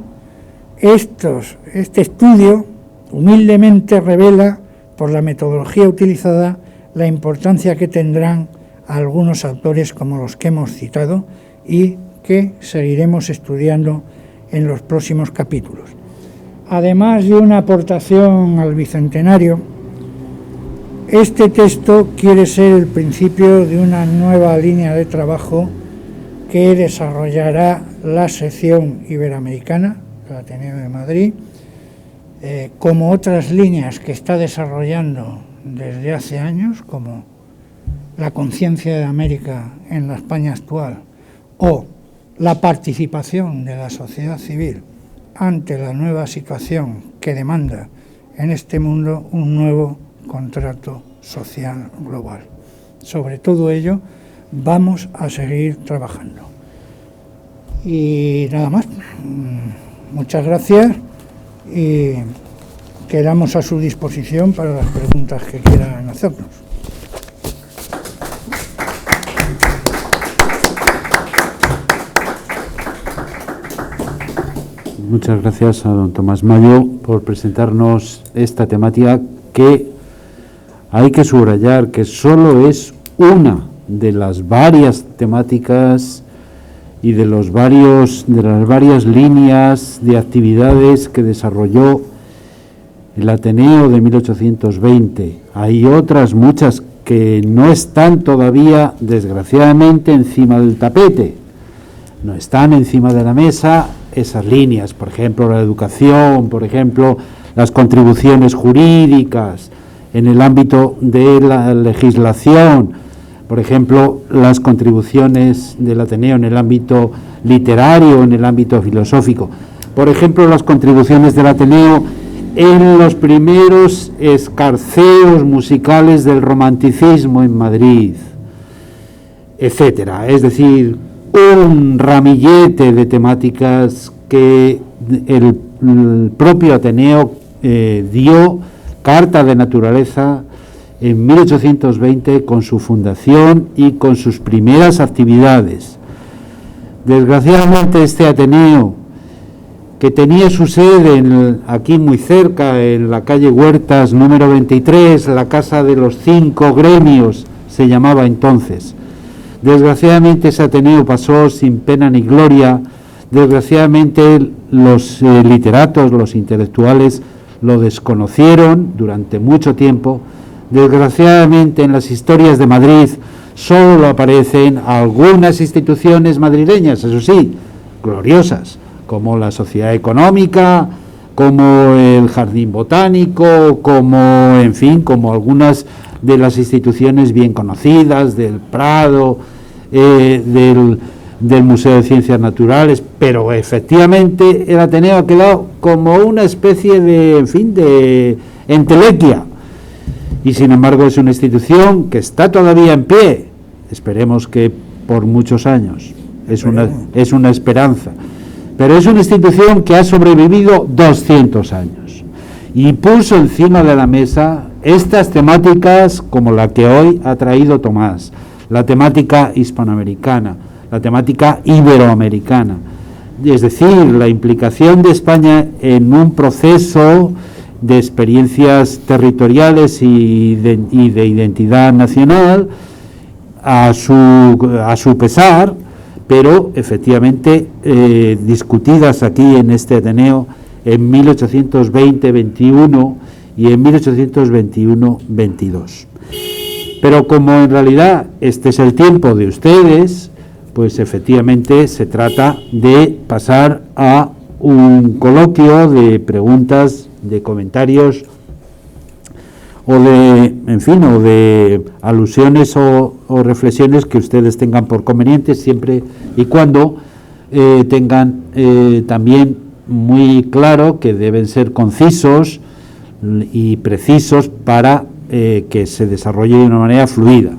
este estudio humildemente revela, por la metodología utilizada, la importancia que tendrán algunos autores como los que hemos citado y que seguiremos estudiando en los próximos capítulos. Además de una aportación al Bicentenario, este texto quiere ser el principio de una nueva línea de trabajo que desarrollará la sección iberoamericana del Ateneo de Madrid, como otras líneas que está desarrollando desde hace años, como la conciencia de América en la España actual o la participación de la sociedad civil ante la nueva situación que demanda en este mundo un nuevo contrato social global. Sobre todo ello vamos a seguir trabajando. Y nada más. Muchas gracias y quedamos a su disposición para las preguntas que quieran hacernos. muchas gracias a don Tomás Mayo por presentarnos esta temática que hay que subrayar que solo es una de las varias temáticas y de las varias líneas de actividades que desarrolló el Ateneo de 1820. Hay otras muchas que no están todavía, desgraciadamente, encima del tapete. No están encima de la mesa esas líneas, por ejemplo, la educación, por ejemplo, las contribuciones jurídicas en el ámbito de la legislación, por ejemplo, las contribuciones del Ateneo en el ámbito literario, en el ámbito filosófico, por ejemplo, las contribuciones del Ateneo en los primeros escarceos musicales del romanticismo en Madrid, etcétera. Es decir, un ramillete de temáticas que el propio Ateneo dio carta de naturaleza en 1820 con su fundación y con sus primeras actividades. Desgraciadamente este Ateneo, que tenía su sede aquí muy cerca, en la calle Huertas número 23, la Casa de los 5 Gremios, se llamaba entonces. Desgraciadamente ese Ateneo pasó sin pena ni gloria. Desgraciadamente los literatos, los intelectuales, lo desconocieron durante mucho tiempo. Desgraciadamente en las historias de Madrid solo aparecen algunas instituciones madrileñas, eso sí, gloriosas, como la Sociedad Económica, como el Jardín Botánico, como, en fin, como algunas de las instituciones bien conocidas, del Prado, del Museo de Ciencias Naturales, pero efectivamente el Ateneo ha quedado como una especie de, en fin, de entelequia, y sin embargo es una institución que está todavía en pie, esperemos que por muchos años, es una esperanza, pero es una institución que ha sobrevivido 200 años y puso encima de la mesa estas temáticas como la que hoy ha traído Tomás, la temática hispanoamericana, la temática iberoamericana, es decir, la implicación de España en un proceso de experiencias territoriales y de identidad nacional a su pesar, pero efectivamente discutidas aquí en este Ateneo en 1820-21 y en 1821-22. Pero como en realidad este es el tiempo de ustedes, pues efectivamente se trata de pasar a un coloquio de preguntas, de comentarios o de, en fin, o de alusiones o reflexiones que ustedes tengan por convenientes, siempre y cuando tengan también muy claro que deben ser concisos y precisos para que se desarrolle de una manera fluida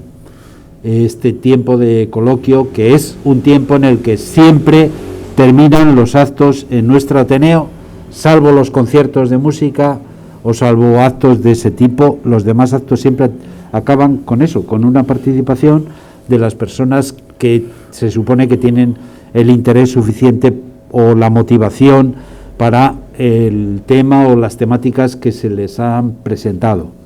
este tiempo de coloquio, que es un tiempo en el que siempre terminan los actos en nuestro Ateneo, salvo los conciertos de música o salvo actos de ese tipo. Los demás actos siempre acaban con eso, con una participación de las personas que se supone que tienen el interés suficiente o la motivación para el tema o las temáticas que se les han presentado.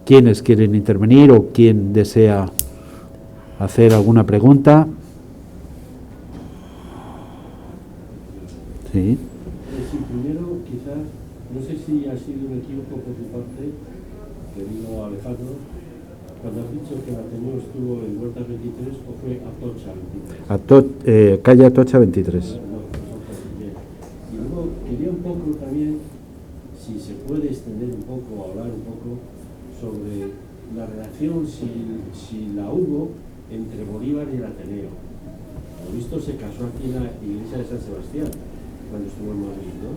¿Quiénes quieren intervenir o quién desea hacer alguna pregunta? Sí. Sí, primero, quizás, no sé si ha sido un equívoco por tu parte, querido Alejandro, cuando has dicho que el Ateneo estuvo en Huertas 23 o fue Atocha 23. Calle Atocha 23. Y luego quería un poco también, si se puede extender un poco, hablar un poco sobre la relación, si la hubo entre Bolívar y el Ateneo. Por visto se casó aquí en la iglesia de San Sebastián cuando estuvo en Madrid, ¿no?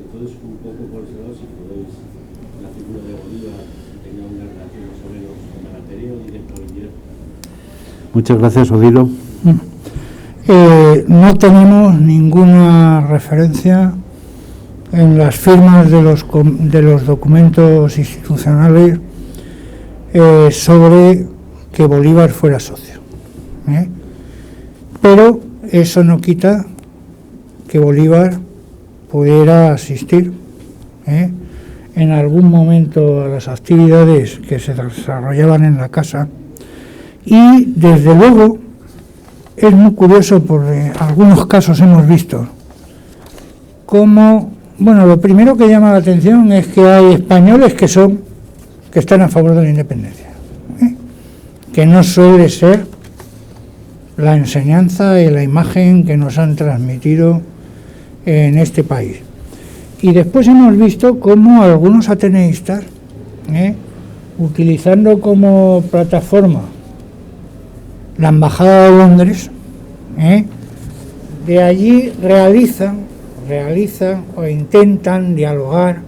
Entonces, un poco por ese lado, si podéis, la figura de Bolívar tenía una relación más o menos con el Ateneo, directo o indirecto. Muchas gracias, Odilo. No tenemos ninguna referencia en las firmas de los documentos institucionales sobre que Bolívar fuera socio. Pero eso no quita que Bolívar pudiera asistir en algún momento a las actividades que se desarrollaban en la casa. Y desde luego es muy curioso porque algunos casos hemos visto como, bueno, lo primero que llama la atención es que hay españoles que están a favor de la independencia, que no suele ser la enseñanza y la imagen que nos han transmitido en este país. Y después hemos visto cómo algunos ateneístas, utilizando como plataforma la Embajada de Londres, de allí realizan o intentan dialogar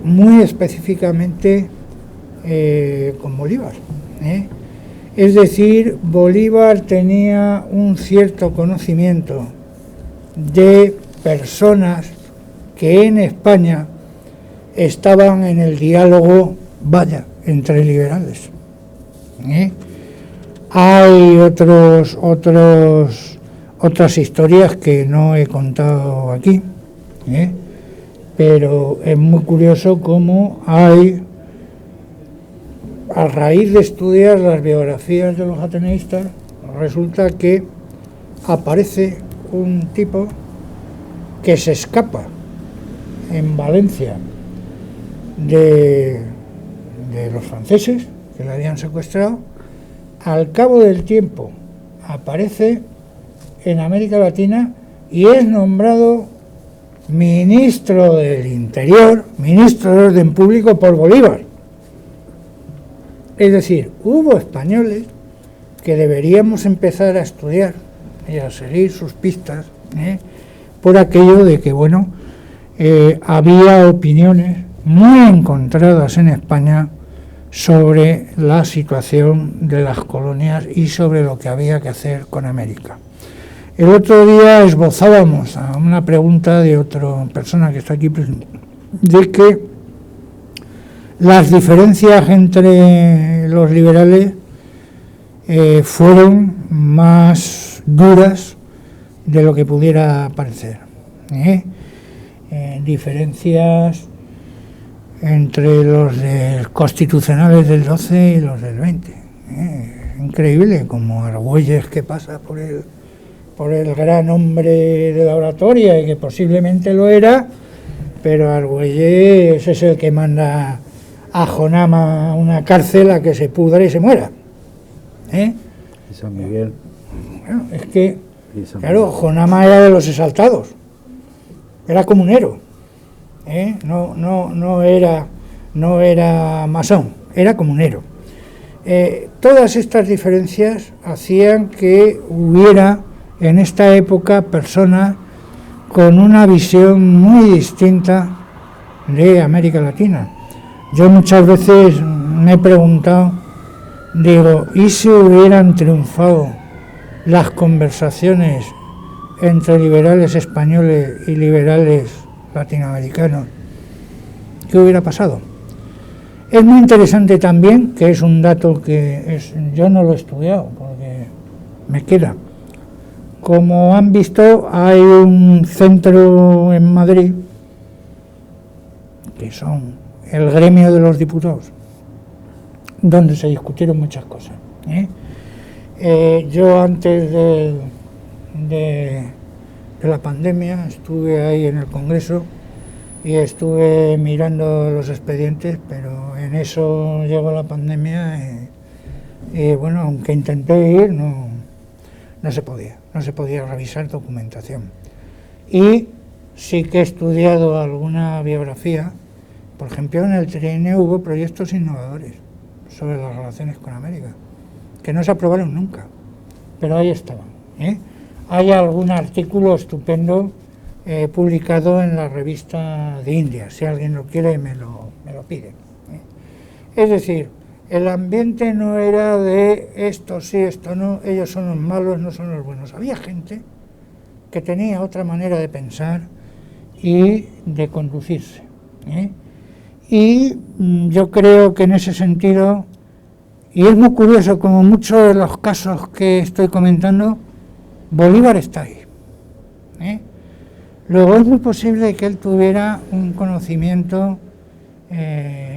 muy específicamente con Bolívar. Es decir, Bolívar tenía un cierto conocimiento de personas que en España estaban en el diálogo, entre liberales. Hay otras historias que no he contado aquí, pero es muy curioso cómo hay, a raíz de estudiar las biografías de los ateneístas, resulta que aparece un tipo que se escapa en Valencia de los franceses que le habían secuestrado. Al cabo del tiempo aparece en América Latina y es nombrado ministro del Interior, ministro de Orden Público por Bolívar. Es decir, hubo españoles que deberíamos empezar a estudiar y a seguir sus pistas, por aquello de que, bueno, había opiniones muy encontradas en España sobre la situación de las colonias y sobre lo que había que hacer con América. El otro día esbozábamos a una pregunta de otra persona que está aquí presente, de que las diferencias entre los liberales fueron más duras de lo que pudiera parecer. Diferencias entre los constitucionales del 12 y los del 20. Increíble, como Argüelles, que pasa por el gran hombre de la oratoria, y que posiblemente lo era, pero Argüelles es el que manda a Jonama a una cárcel a que se pudra y se muera. Y San Miguel. Bueno, es que, claro, Jonama era de los exaltados, era comunero, no era masón, era comunero. Todas estas diferencias hacían que hubiera en esta época personas con una visión muy distinta de América Latina. Yo muchas veces me he preguntado, digo, ¿y si hubieran triunfado las conversaciones entre liberales españoles y liberales latinoamericanos? ¿Qué hubiera pasado? Es muy interesante también, que es un dato que yo no lo he estudiado porque me queda. Como han visto, hay un centro en Madrid, que son el gremio de los diputados, donde se discutieron muchas cosas. Yo antes de la pandemia estuve ahí en el Congreso y estuve mirando los expedientes, pero en eso llegó la pandemia y bueno, aunque intenté ir, no se podía revisar documentación. Y sí que he estudiado alguna biografía. Por ejemplo, en el trienio hubo proyectos innovadores sobre las relaciones con América, que no se aprobaron nunca, pero ahí estaban. Hay algún artículo estupendo publicado en la revista de India, si alguien lo quiere me lo pide. Es decir, el ambiente no era de esto sí, esto no, ellos son los malos, no son los buenos. Había gente que tenía otra manera de pensar y de conducirse. Y yo creo que en ese sentido, y es muy curioso, como muchos de los casos que estoy comentando, Bolívar está ahí. Luego es muy posible que él tuviera un conocimiento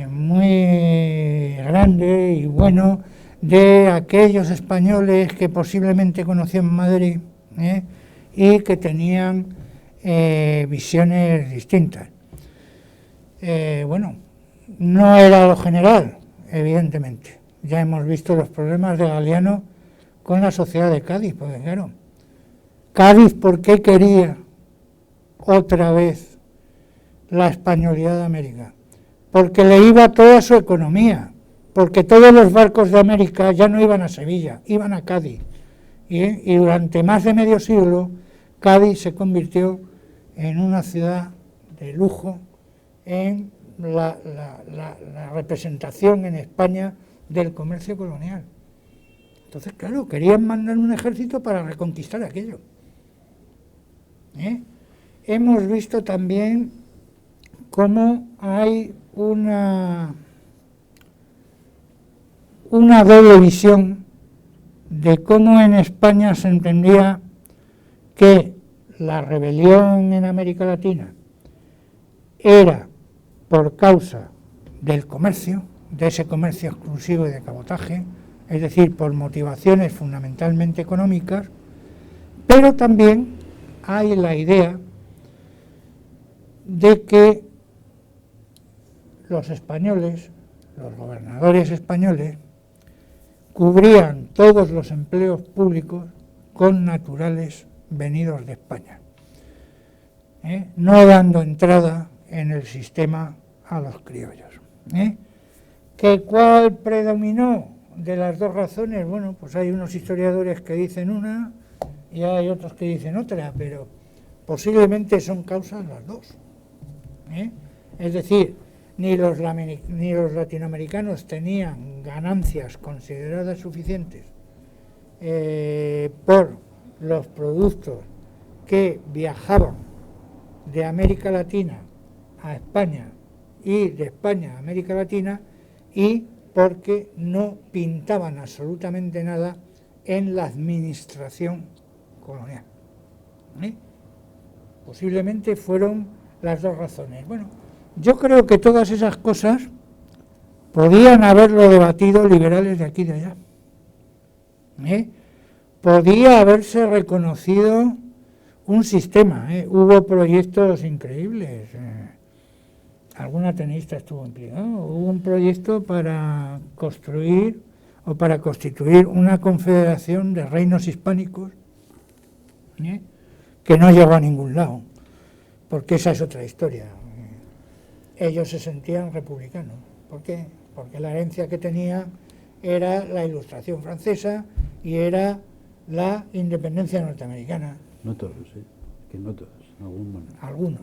muy grande y bueno de aquellos españoles que posiblemente conocían Madrid y que tenían visiones distintas. Bueno, no era lo general, evidentemente. Ya hemos visto los problemas de Galiano con la sociedad de Cádiz, porque claro, Cádiz, ¿por qué quería otra vez la españolidad de América? Porque le iba toda su economía, porque todos los barcos de América ya no iban a Sevilla, iban a Cádiz. Y durante más de medio siglo, Cádiz se convirtió en una ciudad de lujo, en la representación en España del comercio colonial. Entonces, claro, querían mandar un ejército para reconquistar aquello. Hemos visto también cómo hay una doble visión de cómo en España se entendía que la rebelión en América Latina era por causa del comercio, de ese comercio exclusivo y de cabotaje, es decir, por motivaciones fundamentalmente económicas, pero también hay la idea de que los españoles, los gobernadores españoles, cubrían todos los empleos públicos con naturales venidos de España, no dando entrada en el sistema a los criollos. ¿Que cuál predominó de las dos razones? Bueno, pues hay unos historiadores que dicen una y hay otros que dicen otra, pero posiblemente son causas las dos. Es decir, ni los latinoamericanos tenían ganancias consideradas suficientes por los productos que viajaban de América Latina a España y de España a América Latina, y porque no pintaban absolutamente nada en la administración colonial. Posiblemente fueron las dos razones. Bueno, yo creo que todas esas cosas podían haberlo debatido liberales de aquí y de allá. Podía haberse reconocido un sistema. Hubo proyectos increíbles. Algún ateneísta estuvo implicado. Hubo un proyecto para construir o para constituir una confederación de reinos hispánicos que no llegó a ningún lado, porque esa es otra historia. Ellos se sentían republicanos. ¿Por qué? Porque la herencia que tenían era la Ilustración francesa y era la independencia norteamericana. No todos, que no todos, algunos,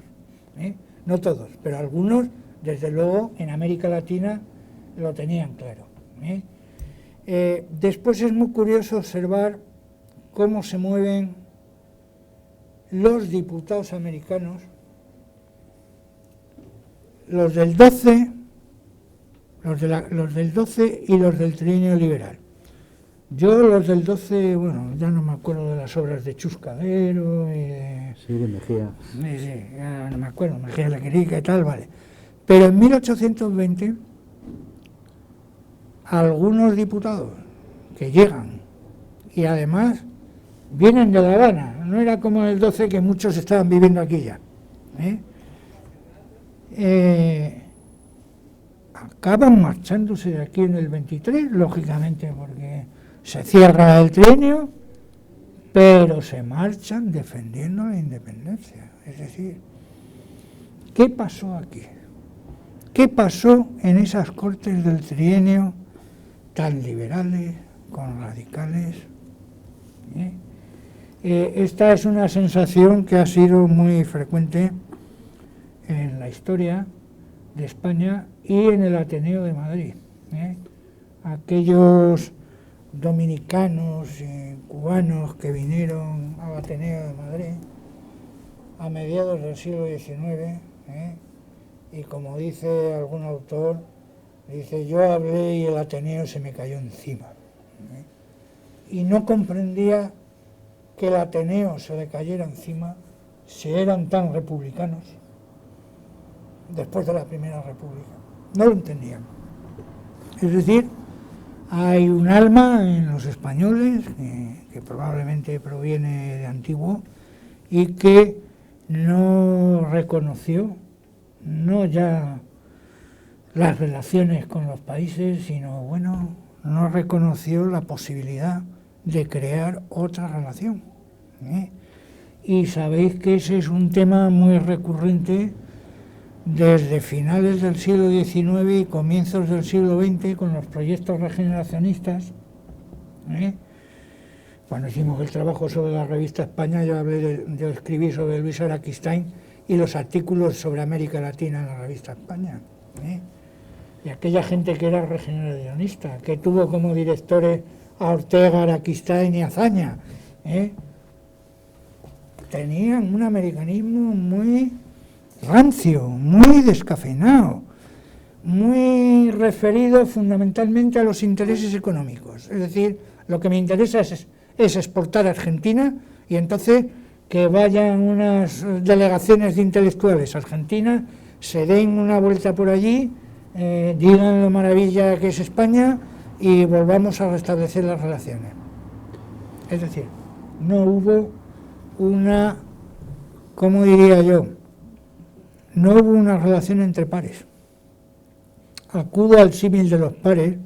no todos, pero algunos, desde luego, en América Latina lo tenían claro. Después es muy curioso observar cómo se mueven los diputados americanos, los del 12, los del 12 y los del trienio liberal. Yo los del 12, bueno, ya no me acuerdo de las obras de Chuscadero y de... Sí, de Mejía. Sí, ya no me acuerdo, Mejía la Querica y tal, vale. Pero en 1820, algunos diputados que llegan y además vienen de La Habana, no era como en el 12 que muchos estaban viviendo aquí ya. Acaban marchándose de aquí en el 23, lógicamente, porque se cierra el trienio, pero se marchan defendiendo la independencia. Es decir, ¿qué pasó aquí? ¿Qué pasó en esas cortes del trienio tan liberales, con radicales? Esta es una sensación que ha sido muy frecuente en la historia de España y en el Ateneo de Madrid. Aquellos dominicanos y cubanos que vinieron al Ateneo de Madrid a mediados del siglo XIX, y como dice algún autor, dice, yo hablé y el Ateneo se me cayó encima. Y no comprendía que el Ateneo se le cayera encima si eran tan republicanos después de la Primera República. No lo entendían. Es decir, hay un alma en los españoles que probablemente proviene de antiguo y que no reconoció, no ya las relaciones con los países, sino, bueno, no reconoció la posibilidad de crear otra relación. Y sabéis que ese es un tema muy recurrente desde finales del siglo XIX y comienzos del siglo XX con los proyectos regeneracionistas. Cuando hicimos el trabajo sobre la revista España, yo escribí sobre Luis Araquistain y los artículos sobre América Latina en la revista España. Y aquella gente que era regeneracionista, que tuvo como directores a Ortega, Araquistain y Azaña, tenían un americanismo muy rancio, muy descafeinado, muy referido fundamentalmente a los intereses económicos. Es decir, lo que me interesa es exportar a Argentina y entonces que vayan unas delegaciones de intelectuales a Argentina, se den una vuelta por allí, digan lo maravilla que es España y volvamos a restablecer las relaciones. Es decir, no hubo una, ¿cómo diría yo? No hubo una relación entre pares. Acudo al símil de los pares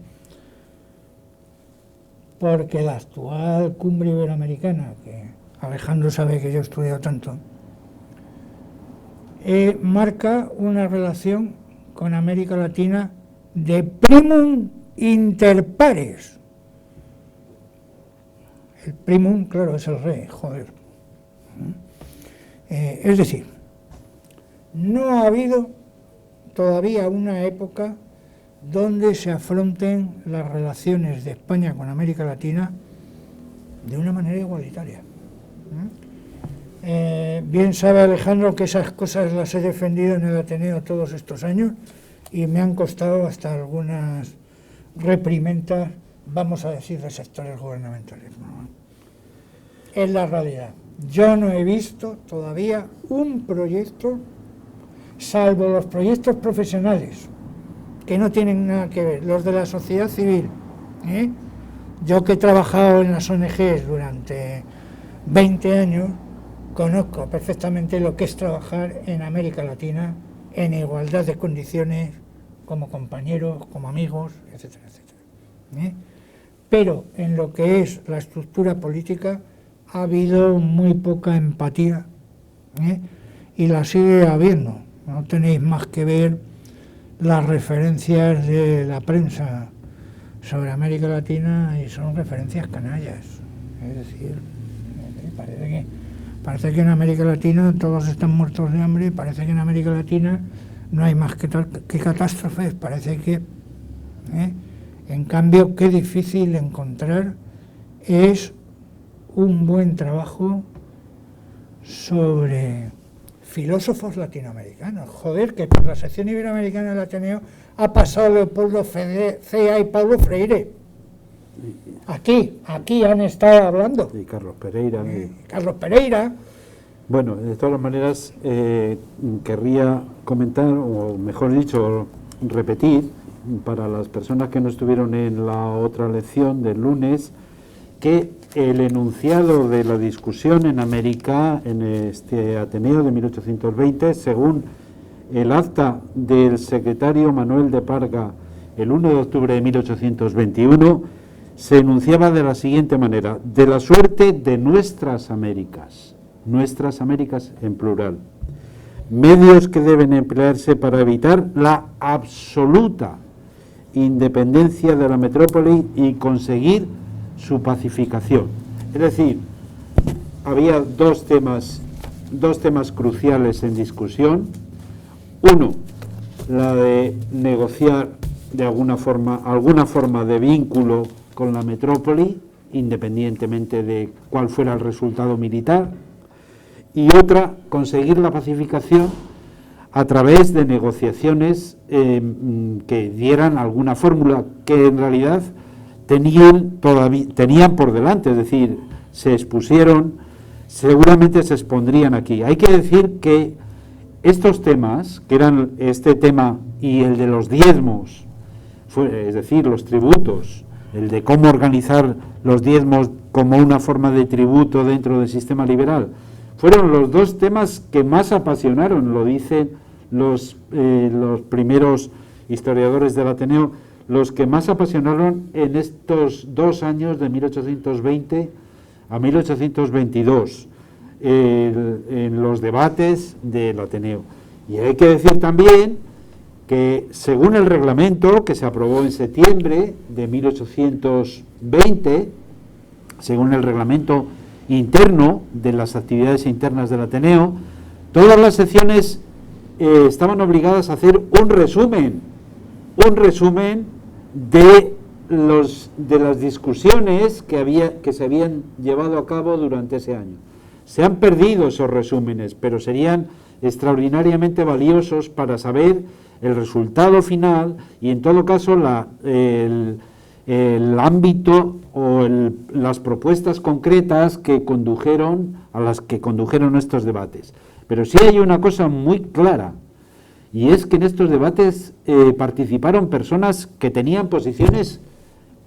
porque la actual cumbre iberoamericana, que Alejandro sabe que yo he estudiado tanto, marca una relación con América Latina de primum inter pares. El primum, claro, es el rey, joder. Es decir, no ha habido todavía una época donde se afronten las relaciones de España con América Latina de una manera igualitaria. Bien sabe Alejandro que esas cosas las he defendido en el Ateneo todos estos años y me han costado hasta algunas reprimendas, vamos a decir, de sectores gubernamentales. Es la realidad. Yo no he visto todavía un proyecto, salvo los proyectos profesionales, que no tienen nada que ver, los de la sociedad civil. Yo que he trabajado en las ONGs durante 20 años, conozco perfectamente lo que es trabajar en América Latina en igualdad de condiciones, como compañeros, como amigos, etcétera, etcétera. Pero en lo que es la estructura política ha habido muy poca empatía, y la sigue habiendo. No tenéis más que ver las referencias de la prensa sobre América Latina y son referencias canallas. Es decir, parece que en América Latina todos están muertos de hambre, parece que en América Latina no hay más que catástrofes, parece que... En cambio, qué difícil encontrar es un buen trabajo sobre filósofos latinoamericanos. Joder, que por la sección iberoamericana del Ateneo ha pasado Leopoldo Cea y Paulo Freire. Aquí han estado hablando. Y Carlos Pereira. Carlos Pereira. Bueno, de todas maneras, querría comentar, o mejor dicho, repetir, para las personas que no estuvieron en la otra lección del lunes, que el enunciado de la discusión en América, en este Ateneo de 1820, según el acta del secretario Manuel de Parga, el 1 de octubre de 1821, se enunciaba de la siguiente manera: de la suerte de nuestras Américas en plural, medios que deben emplearse para evitar la absoluta independencia de la metrópoli y conseguir su pacificación. Es decir, había dos temas cruciales en discusión. Uno, la de negociar de alguna forma de vínculo con la metrópoli, independientemente de cuál fuera el resultado militar, y otra, conseguir la pacificación a través de negociaciones que dieran alguna fórmula que en realidad tenían por delante. Es decir, se expusieron seguramente se expondrían aquí. Hay que decir que estos temas, que eran este tema y el de los diezmos, es decir, los tributos, el de cómo organizar los diezmos como una forma de tributo dentro del sistema liberal, fueron los dos temas que más apasionaron, lo dicen los primeros historiadores del Ateneo, los que más apasionaron en estos 2 años de 1820 a 1822, en los debates del Ateneo. Y hay que decir también que según el reglamento que se aprobó en septiembre de 1820, según el reglamento interno de las actividades internas del Ateneo, todas las secciones estaban obligadas a hacer un resumen de las discusiones que se habían llevado a cabo durante ese año. Se han perdido esos resúmenes, pero serían extraordinariamente valiosos para saber el resultado final y, en todo caso, el ámbito o las propuestas concretas a las que condujeron estos debates. Pero sí hay una cosa muy clara, y es que en estos debates participaron personas que tenían posiciones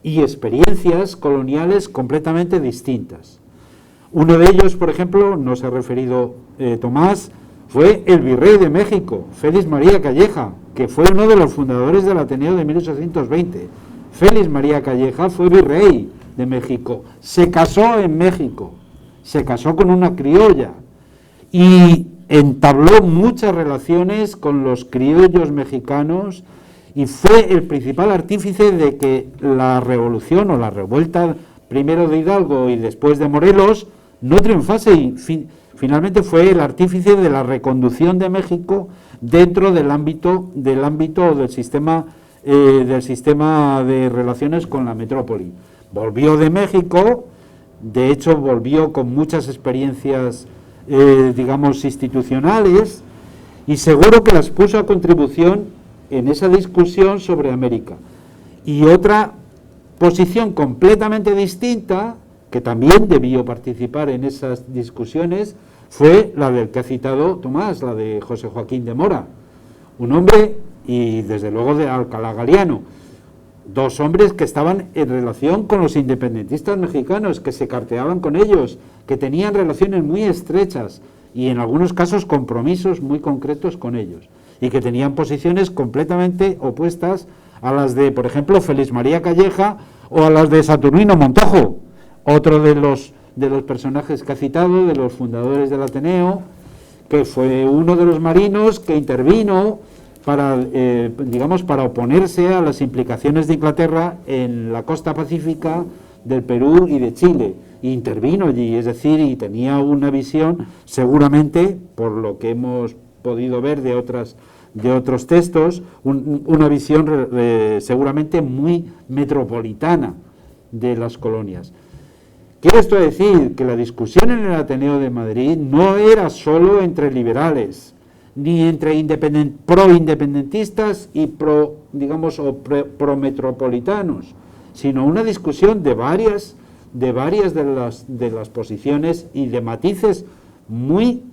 y experiencias coloniales completamente distintas. Uno de ellos, por ejemplo, nos ha referido Tomás, fue el virrey de México, Félix María Calleja, que fue uno de los fundadores del Ateneo de 1820. Félix María Calleja fue virrey de México, se casó en México, se casó con una criolla y entabló muchas relaciones con los criollos mexicanos y fue el principal artífice de que la revolución o la revuelta, primero de Hidalgo y después de Morelos, no triunfase y finalmente fue el artífice de la reconducción de México dentro del ámbito del sistema de relaciones con la metrópoli. Volvió de México, de hecho volvió con muchas experiencias digamos institucionales, y seguro que las puso a contribución en esa discusión sobre América. Y otra posición completamente distinta, que también debió participar en esas discusiones, fue la del que ha citado Tomás, la de José Joaquín de Mora, un hombre, y desde luego de Alcalá Galiano, dos hombres que estaban en relación con los independentistas mexicanos, que se carteaban con ellos, que tenían relaciones muy estrechas y en algunos casos compromisos muy concretos con ellos, y que tenían posiciones completamente opuestas a las de, por ejemplo, Félix María Calleja o a las de Saturnino Montojo, otro de los personajes que ha citado, de los fundadores del Ateneo, que fue uno de los marinos que intervino para oponerse a las implicaciones de Inglaterra en la costa pacífica del Perú y de Chile. Intervino allí, es decir, y tenía una visión, seguramente, por lo que hemos podido ver de otros textos, una visión seguramente muy metropolitana de las colonias. Quiero esto decir que la discusión en el Ateneo de Madrid no era solo entre liberales, ni entre pro-independentistas y pro-metropolitanos, sino una discusión de varias de las posiciones y de matices muy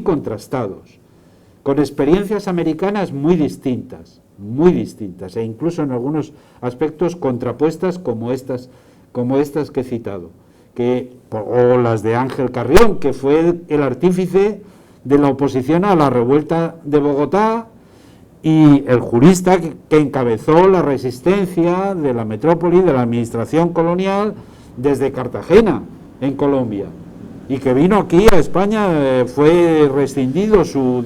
contrastados, con experiencias americanas muy distintas, e incluso en algunos aspectos contrapuestas como estas que he citado, o las de Ángel Carrión, que fue el artífice de la oposición a la revuelta de Bogotá y el jurista que encabezó la resistencia de la metrópoli, de la administración colonial desde Cartagena, en Colombia, y que vino aquí a España, fue rescindido su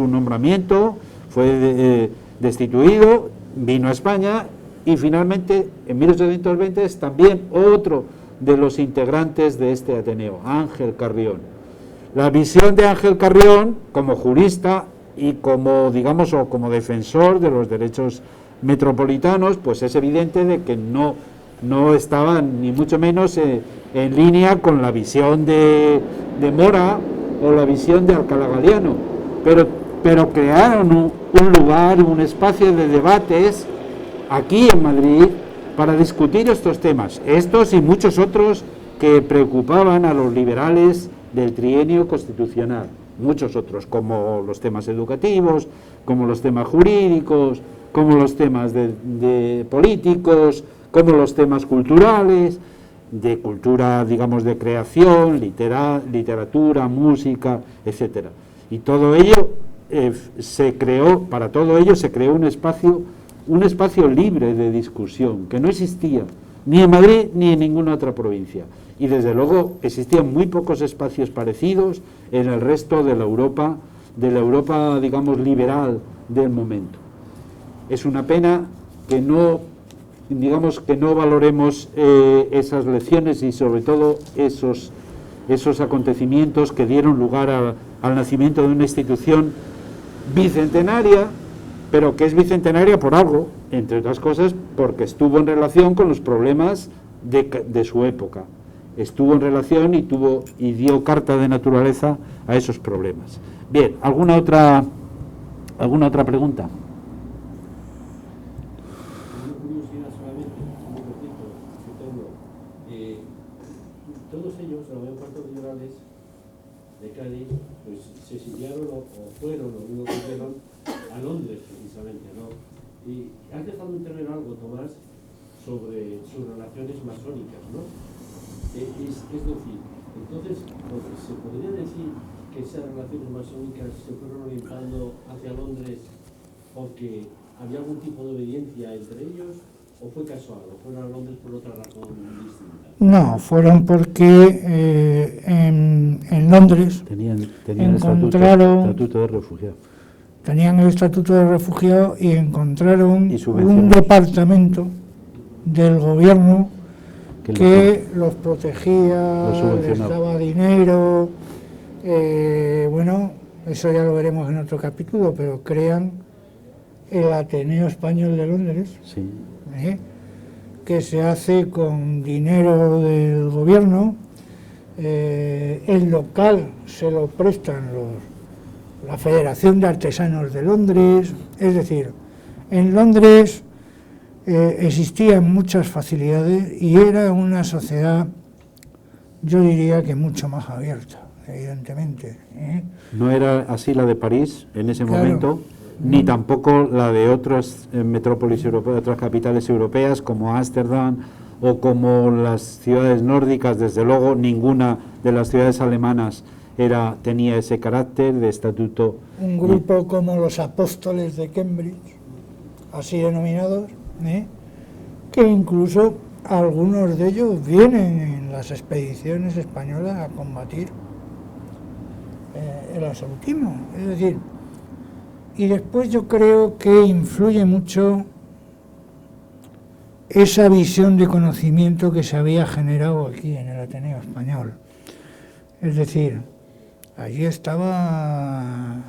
nombramiento, fue destituido, vino a España y finalmente en 1820 es también otro de los integrantes de este Ateneo, Ángel Carrión. La visión de Ángel Carrión como jurista y como defensor de los derechos metropolitanos, pues es evidente de que no estaba ni mucho menos en línea con la visión de Mora o la visión de Alcalá Galiano, pero crearon un lugar, un espacio de debates aquí en Madrid para discutir estos temas, estos y muchos otros que preocupaban a los liberales del trienio constitucional, muchos otros, como los temas educativos, como los temas jurídicos, como los temas de políticos, como los temas culturales, de cultura, digamos, de creación, literatura, música, etcétera. Y todo ello para todo ello se creó un espacio libre de discusión, que no existía ni en Madrid ni en ninguna otra provincia. Y desde luego existían muy pocos espacios parecidos en el resto de la Europa, digamos, liberal del momento. Es una pena que no valoremos esas lecciones y sobre todo esos acontecimientos que dieron lugar al nacimiento de una institución bicentenaria, pero que es bicentenaria por algo, entre otras cosas porque estuvo en relación con los problemas de su época. Estuvo en relación y dio carta de naturaleza a esos problemas. Bien, ¿alguna otra pregunta? Una curiosidad solamente, muy cortito, que tengo. Todos ellos, la mayor parte de los liberales de Cádiz, pues se exiliaron o fueron, o digo que fueron, a Londres precisamente, ¿no? Y has dejado intervenir algo, Tomás, sobre sus relaciones masónicas, ¿no? Es decir, entonces, ¿se podría decir que esas relaciones masónicas se fueron orientando hacia Londres porque había algún tipo de obediencia entre ellos, o fue casual, o fueron a Londres por otra razón distinta? No, fueron porque en Londres tenían encontraron estatuto de refugiado. Tenían el estatuto de refugiado y encontraron un departamento del gobierno que los protegía, les daba dinero. Bueno, eso ya lo veremos en otro capítulo, pero crean el Ateneo Español de Londres, sí. Que se hace con dinero del gobierno. El local se lo prestan la Federación de Artesanos de Londres. Es decir, en Londres existían muchas facilidades y era una sociedad, yo diría que mucho más abierta, evidentemente. No era así la de París en ese Claro. momento, ni tampoco la de otras metrópolis europeas, otras capitales europeas como Ámsterdam o como las ciudades nórdicas. Desde luego ninguna de las ciudades alemanas tenía ese carácter de estatuto. Un grupo como los Apóstoles de Cambridge, así denominados, que incluso algunos de ellos vienen en las expediciones españolas a combatir el absolutismo. Es decir, y después yo creo que influye mucho esa visión de conocimiento que se había generado aquí en el Ateneo Español. Es decir, allí estaba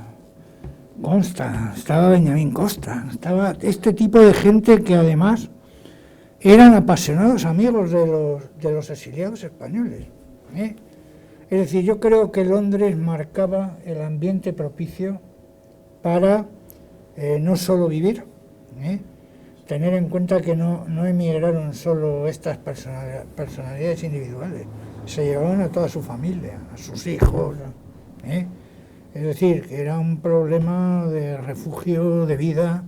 Consta, estaba Benjamín Costa, estaba este tipo de gente que además eran apasionados amigos de los exiliados españoles. Es decir, yo creo que Londres marcaba el ambiente propicio para no solo vivir, tener en cuenta que no emigraron solo estas personalidades individuales, se llevaban a toda su familia, a sus hijos, es decir, que era un problema de refugio, de vida,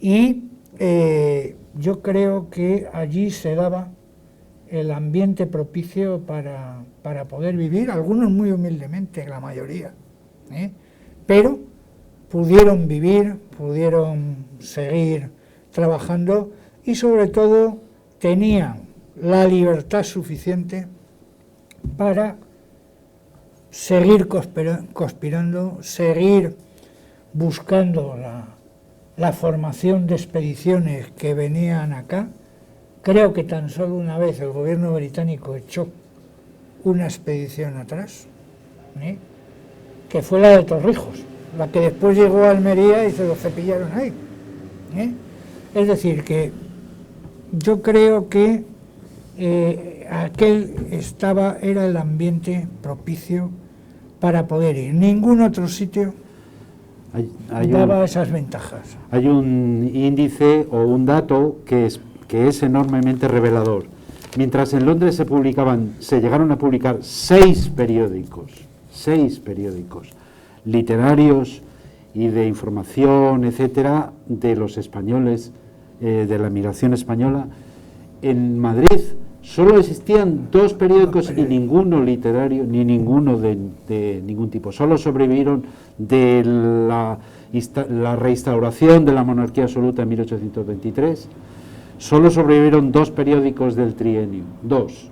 y yo creo que allí se daba el ambiente propicio para poder vivir, algunos muy humildemente, la mayoría, pero pudieron vivir, pudieron seguir trabajando y sobre todo tenían la libertad suficiente para seguir conspirando, seguir buscando la formación de expediciones que venían acá. Creo que tan solo una vez el gobierno británico echó una expedición atrás, que fue la de Torrijos, la que después llegó a Almería y se lo cepillaron ahí. Es decir, que yo creo que era el ambiente propicio para poder ir. Ningún otro sitio daba esas ventajas. Hay un índice o un dato que es enormemente revelador. Mientras en Londres se llegaron a publicar 6 periódicos literarios y de información, etcétera, de los españoles, de la emigración española. En Madrid solo existían 2 periódicos y ninguno literario, ni ninguno de ningún tipo. Solo sobrevivieron de la reinstauración de la monarquía absoluta en 1823. Solo sobrevivieron 2 periódicos del trienio, 2,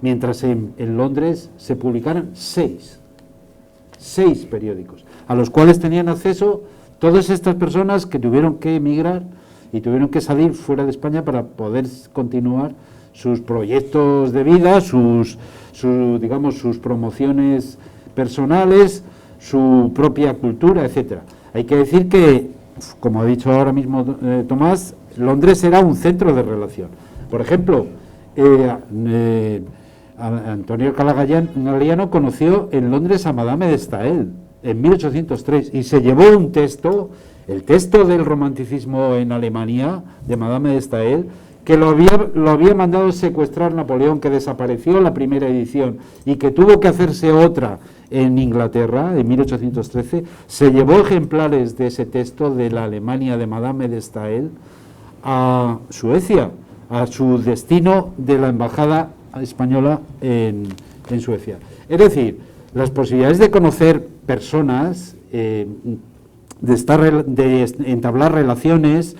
mientras en Londres se publicaron 6 periódicos, a los cuales tenían acceso todas estas personas que tuvieron que emigrar y tuvieron que salir fuera de España para poder continuar sus proyectos de vida, sus promociones personales, su propia cultura, etcétera. Hay que decir que, como ha dicho ahora mismo Tomás, Londres era un centro de relación. Por ejemplo, Antonio Galiano conoció en Londres a Madame de Staël en 1803 y se llevó un texto, el texto del romanticismo en Alemania, de Madame de Staël, que lo había mandado secuestrar Napoleón, que desapareció la primera edición y que tuvo que hacerse otra en Inglaterra en 1813. Se llevó ejemplares de ese texto de la Alemania de Madame de Staël a Suecia, a su destino de la embajada española en Suecia. Es decir, las posibilidades de conocer personas, de entablar relaciones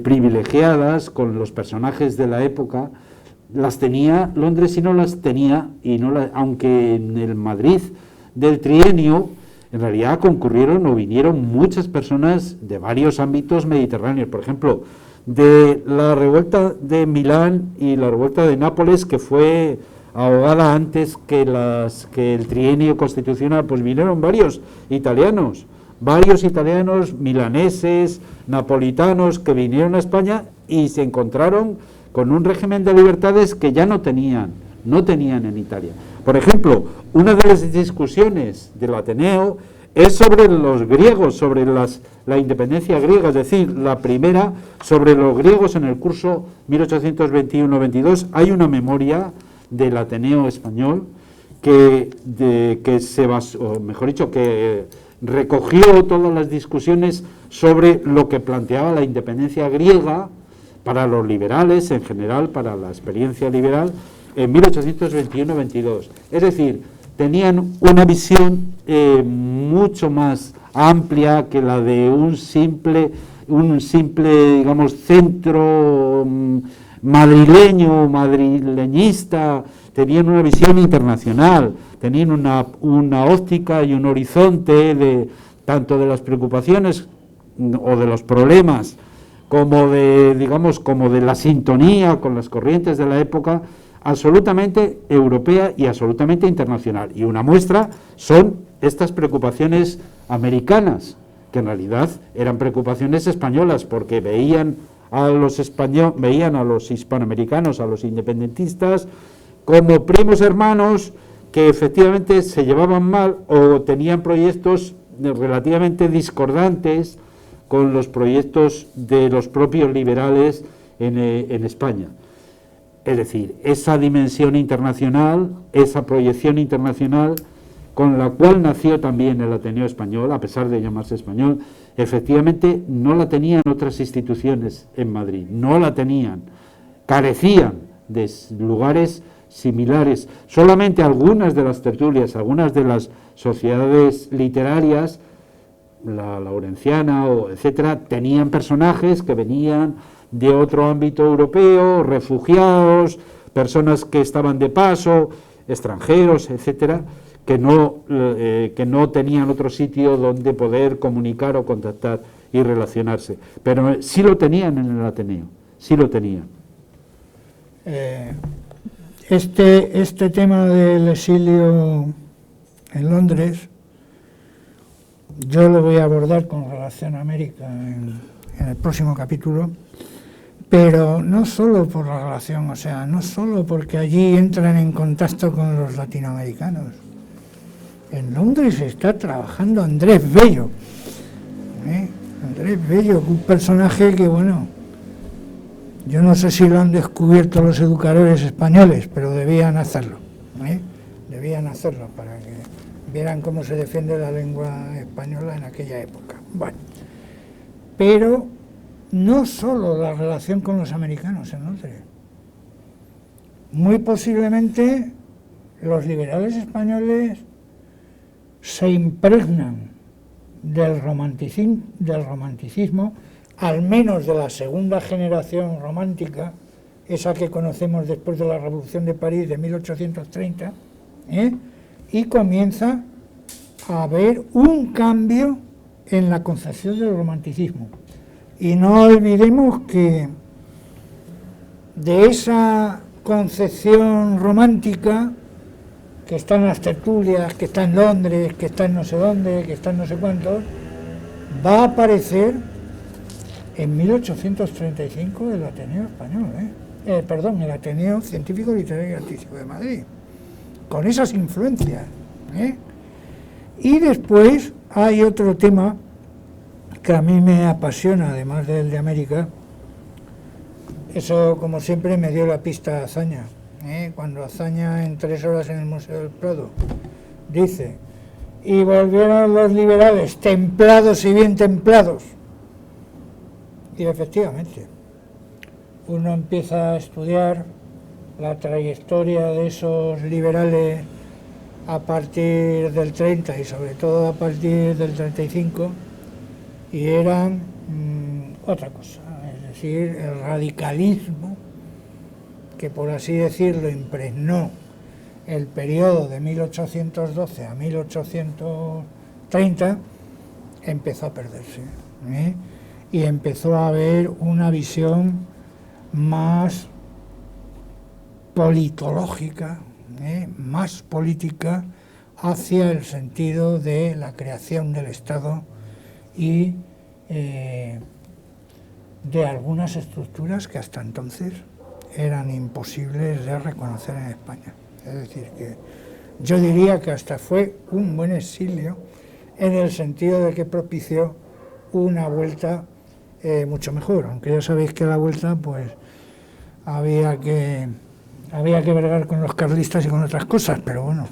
privilegiadas con los personajes de la época, las tenía Londres y no las tenía, aunque en el Madrid del trienio en realidad concurrieron o vinieron muchas personas de varios ámbitos mediterráneos. Por ejemplo, de la revuelta de Milán y la revuelta de Nápoles, que fue ahogada antes que el trienio constitucional, pues vinieron varios italianos, milaneses, napolitanos, que vinieron a España y se encontraron con un régimen de libertades que ya no tenían en Italia. Por ejemplo, una de las discusiones del Ateneo es sobre los griegos, sobre la independencia griega, es decir, la primera sobre los griegos en el curso 1821-22. Hay una memoria del Ateneo español que recogió todas las discusiones sobre lo que planteaba la independencia griega para los liberales, en general, para la experiencia liberal, en 1821-22. Es decir, tenían una visión mucho más amplia que la de un simple, digamos, centro madrileñista. Tenían una visión internacional, tenían una óptica y un horizonte tanto de las preocupaciones o de los problemas como de la sintonía con las corrientes de la época, absolutamente europea y absolutamente internacional. Y una muestra son estas preocupaciones americanas, que en realidad eran preocupaciones españolas, porque veían a los hispanoamericanos, a los independentistas, como primos hermanos que efectivamente se llevaban mal o tenían proyectos relativamente discordantes con los proyectos de los propios liberales en España. Es decir, esa dimensión internacional, esa proyección internacional con la cual nació también el Ateneo Español, a pesar de llamarse español, efectivamente no la tenían otras instituciones en Madrid, no la tenían, carecían de lugares similares. Solamente algunas de las tertulias, algunas de las sociedades literarias, la Laurenciana, etcétera, tenían personajes que venían de otro ámbito europeo, refugiados, personas que estaban de paso, extranjeros, etcétera, que no tenían otro sitio donde poder comunicar o contactar y relacionarse. Pero sí lo tenían en el Ateneo, sí lo tenían. Este tema del exilio en Londres, yo lo voy a abordar con relación a América en el próximo capítulo, pero no solo por la relación, o sea, no solo porque allí entran en contacto con los latinoamericanos. En Londres está trabajando Andrés Bello, Andrés Bello, un personaje que, bueno, Yo no sé si lo han descubierto los educadores españoles, pero debían hacerlo, debían hacerlo para que vieran cómo se defiende la lengua española en aquella época. Bueno, pero no solo la relación con los americanos se nutre. Muy posiblemente los liberales españoles se impregnan del romanticismo, al menos de la segunda generación romántica, esa que conocemos después de la Revolución de París de 1830, y comienza a haber un cambio en la concepción del romanticismo. Y no olvidemos que de esa concepción romántica, que está en las tertulias, que está en Londres, que está en no sé dónde, que está en no sé cuántos, va a aparecer en 1835 el Ateneo Español, el Ateneo Científico, Literario y Artístico de Madrid, con esas influencias. Y después hay otro tema que a mí me apasiona, además del de América. Eso, como siempre, me dio la pista a Azaña. Cuando Azaña, en 3 horas en el Museo del Prado, dice: y volvieron los liberales, templados y bien templados. Y efectivamente, uno empieza a estudiar la trayectoria de esos liberales a partir del 30 y sobre todo a partir del 35, y eran otra cosa, es decir, el radicalismo que, por así decirlo, impregnó el periodo de 1812 a 1830, empezó a perderse, y empezó a haber una visión más politológica, más política, hacia el sentido de la creación del Estado y de algunas estructuras que hasta entonces eran imposibles de reconocer en España. Es decir, que yo diría que hasta fue un buen exilio, en el sentido de que propició una vuelta mucho mejor, aunque ya sabéis que a la vuelta pues había que bregar con los carlistas y con otras cosas, pero bueno.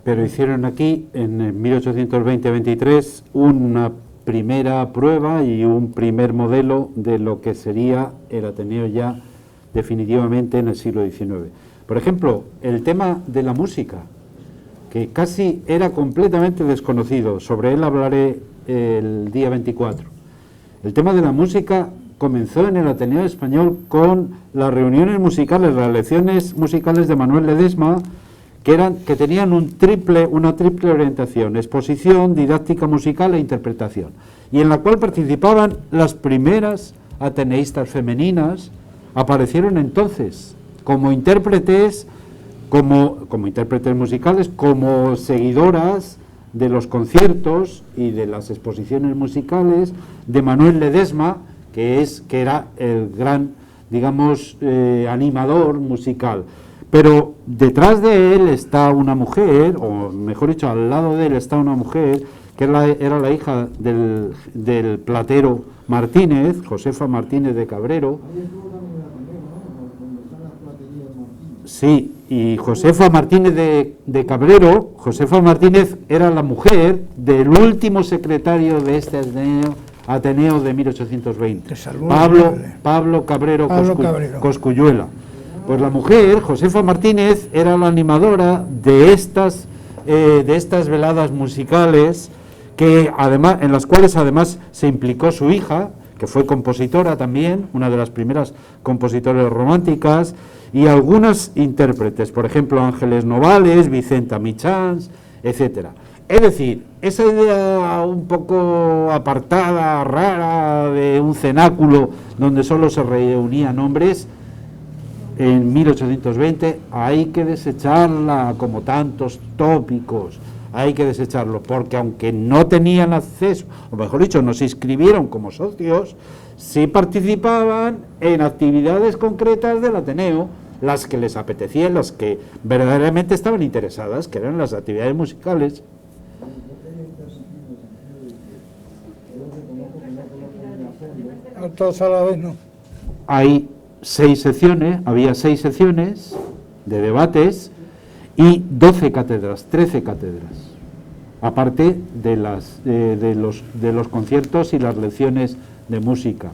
Pero hicieron aquí, en 1820-23, una primera prueba y un primer modelo de lo que sería el Ateneo ya definitivamente en el siglo XIX. Por ejemplo, el tema de la música, que casi era completamente desconocido, sobre él hablaré el día 24. El tema de la música comenzó en el Ateneo Español con las reuniones musicales, las lecciones musicales de Manuel Ledesma, que tenían una triple orientación: exposición, didáctica musical e interpretación, y en la cual participaban las primeras ateneístas femeninas. Aparecieron entonces como intérpretes, como intérpretes musicales, como seguidoras de los conciertos y de las exposiciones musicales de Manuel Ledesma, que era el gran, digamos, animador musical. Pero detrás de él está una mujer, o mejor dicho, al lado de él está una mujer, que era la hija del platero Martínez, Josefa Martínez de Cabrero. Sí, y Josefa Martínez de Cabrero, Josefa Martínez era la mujer del último secretario de este Ateneo de 1820, Pablo Cabrero Cosculluela. Pues la mujer, Josefa Martínez, era la animadora de estas veladas musicales, que además, en las cuales además se implicó su hija, que fue compositora también, una de las primeras compositoras románticas, y algunas intérpretes, por ejemplo Ángeles Novales, Vicenta Michans, etcétera. Es decir, esa idea un poco apartada, rara, de un cenáculo donde solo se reunían hombres, en 1820 hay que desecharla, como tantos tópicos, hay que desecharlo, porque aunque no tenían acceso, o mejor dicho, no se inscribieron como socios, sí participaban en actividades concretas del Ateneo, las que les apetecían, las que verdaderamente estaban interesadas, que eran las actividades musicales. Todos a la vez, ¿no? Ahí había 6 secciones de debates y 12 cátedras, 13 cátedras, aparte de los conciertos y las lecciones de música.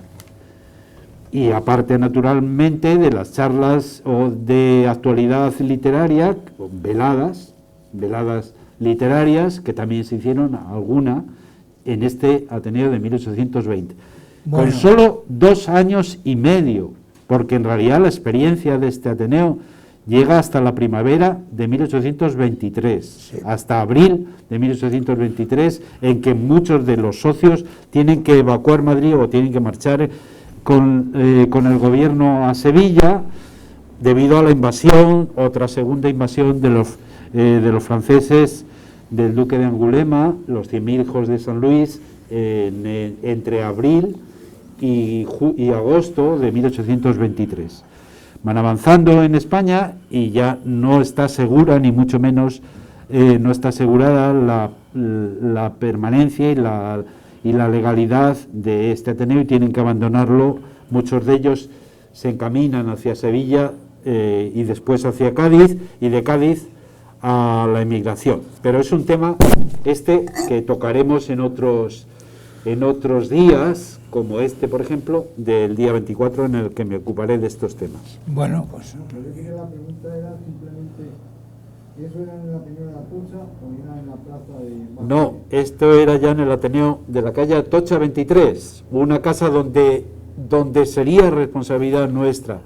Y aparte, naturalmente, de las charlas o de actualidad literaria, veladas literarias, que también se hicieron alguna en este Ateneo de 1820. Bueno. Con solo 2 años y medio, porque en realidad la experiencia de este Ateneo llega hasta la primavera de 1823, sí, hasta abril de 1823, en que muchos de los socios tienen que evacuar Madrid o tienen que marchar con el gobierno a Sevilla, debido a la invasión, otra segunda invasión de los franceses, del duque de Angulema, los 100.000 hijos de San Luis, entre abril y agosto de 1823. Van avanzando en España y ya no está segura, ni mucho menos no está asegurada la permanencia y la legalidad de este Ateneo, y tienen que abandonarlo. Muchos de ellos se encaminan hacia Sevilla y después hacia Cádiz, y de Cádiz a la emigración. Pero es un tema que tocaremos en otros días, como este, por ejemplo, del día 24, en el que me ocuparé de estos temas. Bueno, pues... La pregunta era simplemente, ¿eso era en el Ateneo de Atocha o era en la plaza de...? No, esto era ya en el Ateneo de la calle Atocha 23, una casa donde sería responsabilidad nuestra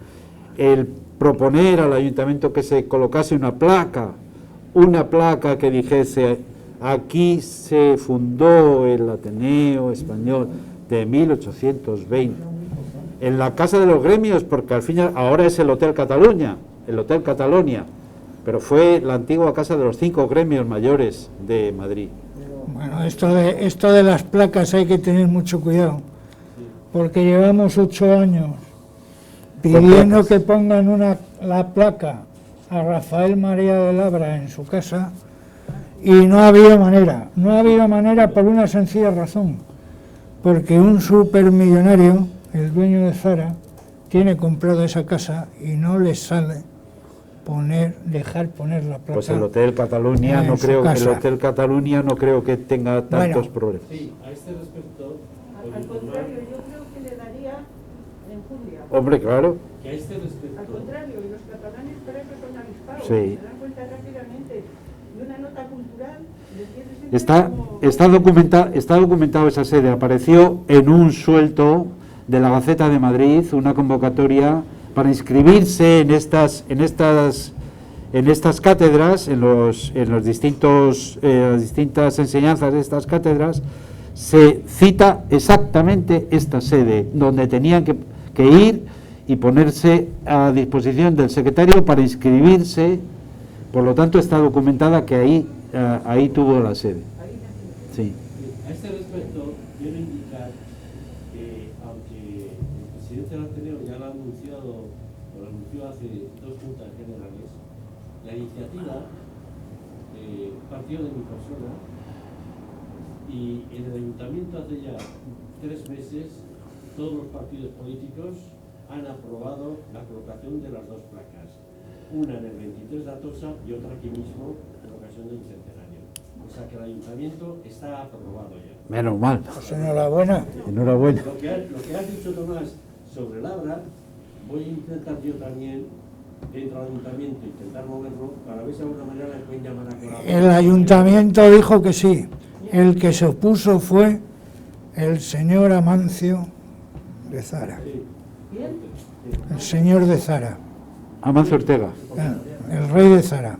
el proponer al ayuntamiento que se colocase una placa que dijese: aquí se fundó el Ateneo Español de 1820, en la Casa de los Gremios, porque al final ahora es el Hotel Cataluña, pero fue la antigua casa de los 5 gremios mayores de Madrid. Bueno, esto de las placas hay que tener mucho cuidado, porque llevamos 8 años pidiendo que pongan la placa a Rafael María de Labra en su casa, y no ha habido manera por una sencilla razón, porque un supermillonario, el dueño de Zara, tiene comprado esa casa y no le sale dejar poner la placa. Pues el Hotel Cataluña no creo que tenga tantos problemas. Sí, a este respecto, al contrario, yo creo que le daría enjundia. Hombre, claro. Que a este respecto, Al contrario, y los catalanes para eso son avispados, Sí. se dan cuenta rápidamente de una nota cultural. Está documentado esa sede. Apareció en un suelto de la Gaceta de Madrid una convocatoria para inscribirse en estas cátedras, en las distintas enseñanzas de estas cátedras. Se cita exactamente esta sede, donde tenían que ir y ponerse a disposición del secretario para inscribirse. Por lo tanto, está documentada que ahí tuvo la sede. Sí. a este respecto, quiero indicar que, aunque el presidente del Ateneo ya lo anunció hace 2 juntas generales, la iniciativa partió de mi persona, y en el ayuntamiento hace ya 3 meses todos los partidos políticos han aprobado la colocación de las 2 placas, una en el 23 de Atocha y otra aquí mismo en ocasión del bicentenario. O sea que el ayuntamiento está aprobado ya. Menos mal. Pues enhorabuena. Enhorabuena. Lo que has dicho, Tomás, sobre Labra, voy a intentar yo también, dentro del ayuntamiento, intentar moverlo para ver si de alguna manera le pueden llamar a colaborar. El ayuntamiento dijo que sí. El que se opuso fue el señor Amancio de Zara. El señor de Zara. Amancio Ortega. El rey de Zara.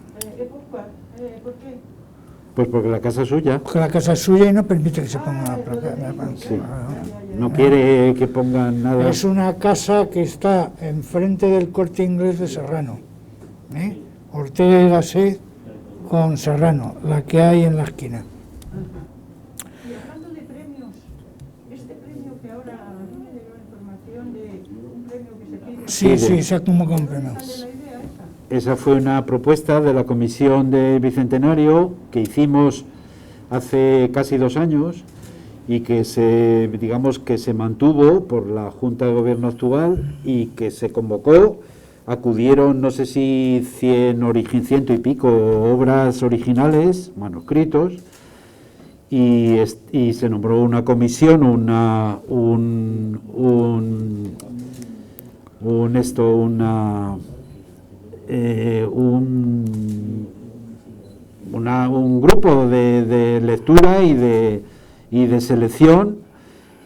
¿Por qué? Pues porque la casa es suya. Porque la casa es suya y no permite que se ponga una placa. Sí. No quiere que pongan nada. Es una casa que está enfrente del Corte Inglés de Serrano. Ortega y Gasset con Serrano, la que hay en la esquina. Y hablando de premios, este premio que ahora a mí me llegó información de un premio que se pide. Sí, se ha convocado un premio. ¿Dónde sale la idea esa? Esa fue una propuesta de la Comisión de Bicentenario que hicimos hace casi 2 años, y que se, digamos, que se mantuvo por la Junta de Gobierno actual y que se convocó. Acudieron, no sé si 100 y pico obras originales, manuscritos, y se nombró una comisión, un grupo de lectura y de selección,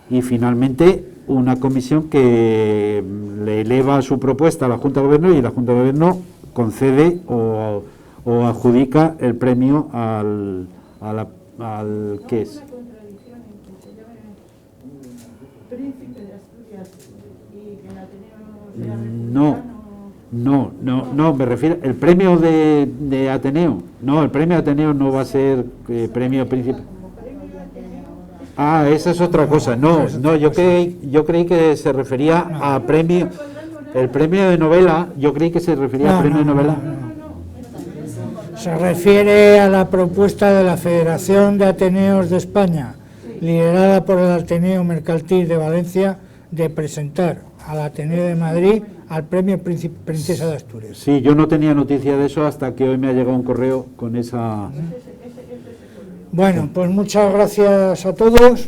y finalmente una comisión que le eleva su propuesta a la Junta de Gobierno, y la Junta de Gobierno concede o adjudica el premio al ¿qué es? ¿Una contradicción en que se llame Príncipe de Asturias y que el Ateneo sea republicano? No, me refiero, el premio de Ateneo, no, el premio de Ateneo no va a ser premio Príncipe. Ah, esa es otra cosa. No, yo creí que se refería a premio, el premio de novela. Yo creí que se refería a premio de novela. Se refiere a la propuesta de la Federación de Ateneos de España, liderada por el Ateneo Mercantil de Valencia, de presentar al Ateneo de Madrid al premio Princesa de Asturias. Sí, yo no tenía noticia de eso hasta que hoy me ha llegado un correo con esa. Bueno, pues muchas gracias a todos.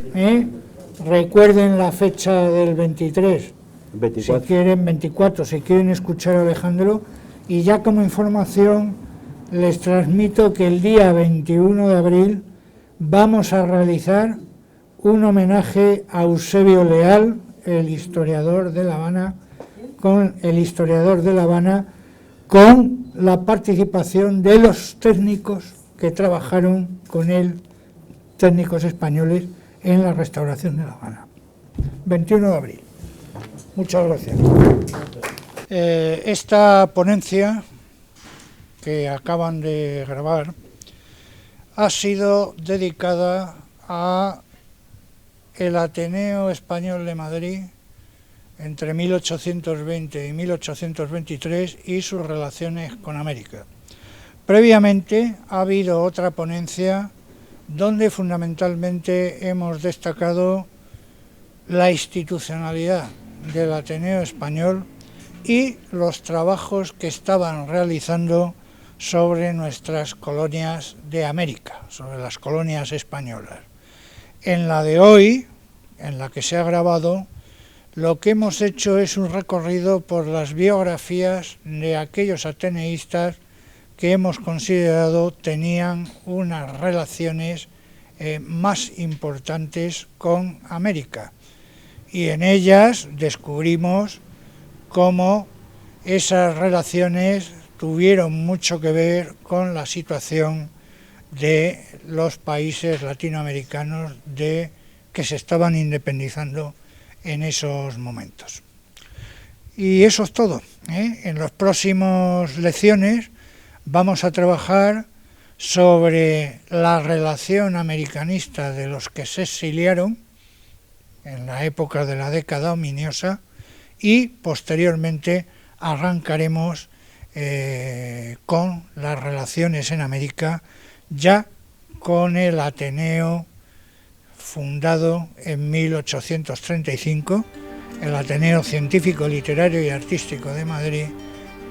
Recuerden la fecha del 23, 24. si quieren, 24, si quieren escuchar a Alejandro. Y ya como información les transmito que el día 21 de abril vamos a realizar un homenaje a Eusebio Leal, el historiador de La Habana, con la participación de los técnicos que trabajaron con él, técnicos españoles, en la restauración de La Habana. 21 de abril. Muchas gracias. Esta ponencia que acaban de grabar ha sido dedicada a el Ateneo Español de Madrid entre 1820 y 1823 y sus relaciones con América. Previamente ha habido otra ponencia donde fundamentalmente hemos destacado la institucionalidad del Ateneo Español y los trabajos que estaban realizando sobre nuestras colonias de América, sobre las colonias españolas. En la de hoy, en la que se ha grabado, lo que hemos hecho es un recorrido por las biografías de aquellos ateneístas que hemos considerado tenían unas relaciones más importantes con América. Y en ellas descubrimos cómo esas relaciones tuvieron mucho que ver con la situación de los países latinoamericanos que se estaban independizando en esos momentos. Y eso es todo. En las próximas lecciones vamos a trabajar sobre la relación americanista de los que se exiliaron en la época de la década ominiosa y posteriormente arrancaremos con las relaciones en América, ya con el Ateneo fundado en 1835, el Ateneo Científico, Literario y Artístico de Madrid,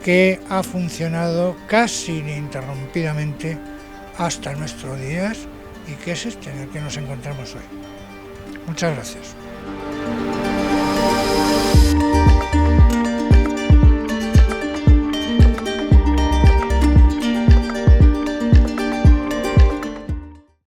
que ha funcionado casi ininterrumpidamente hasta nuestros días y que es este en el que nos encontramos hoy. Muchas gracias.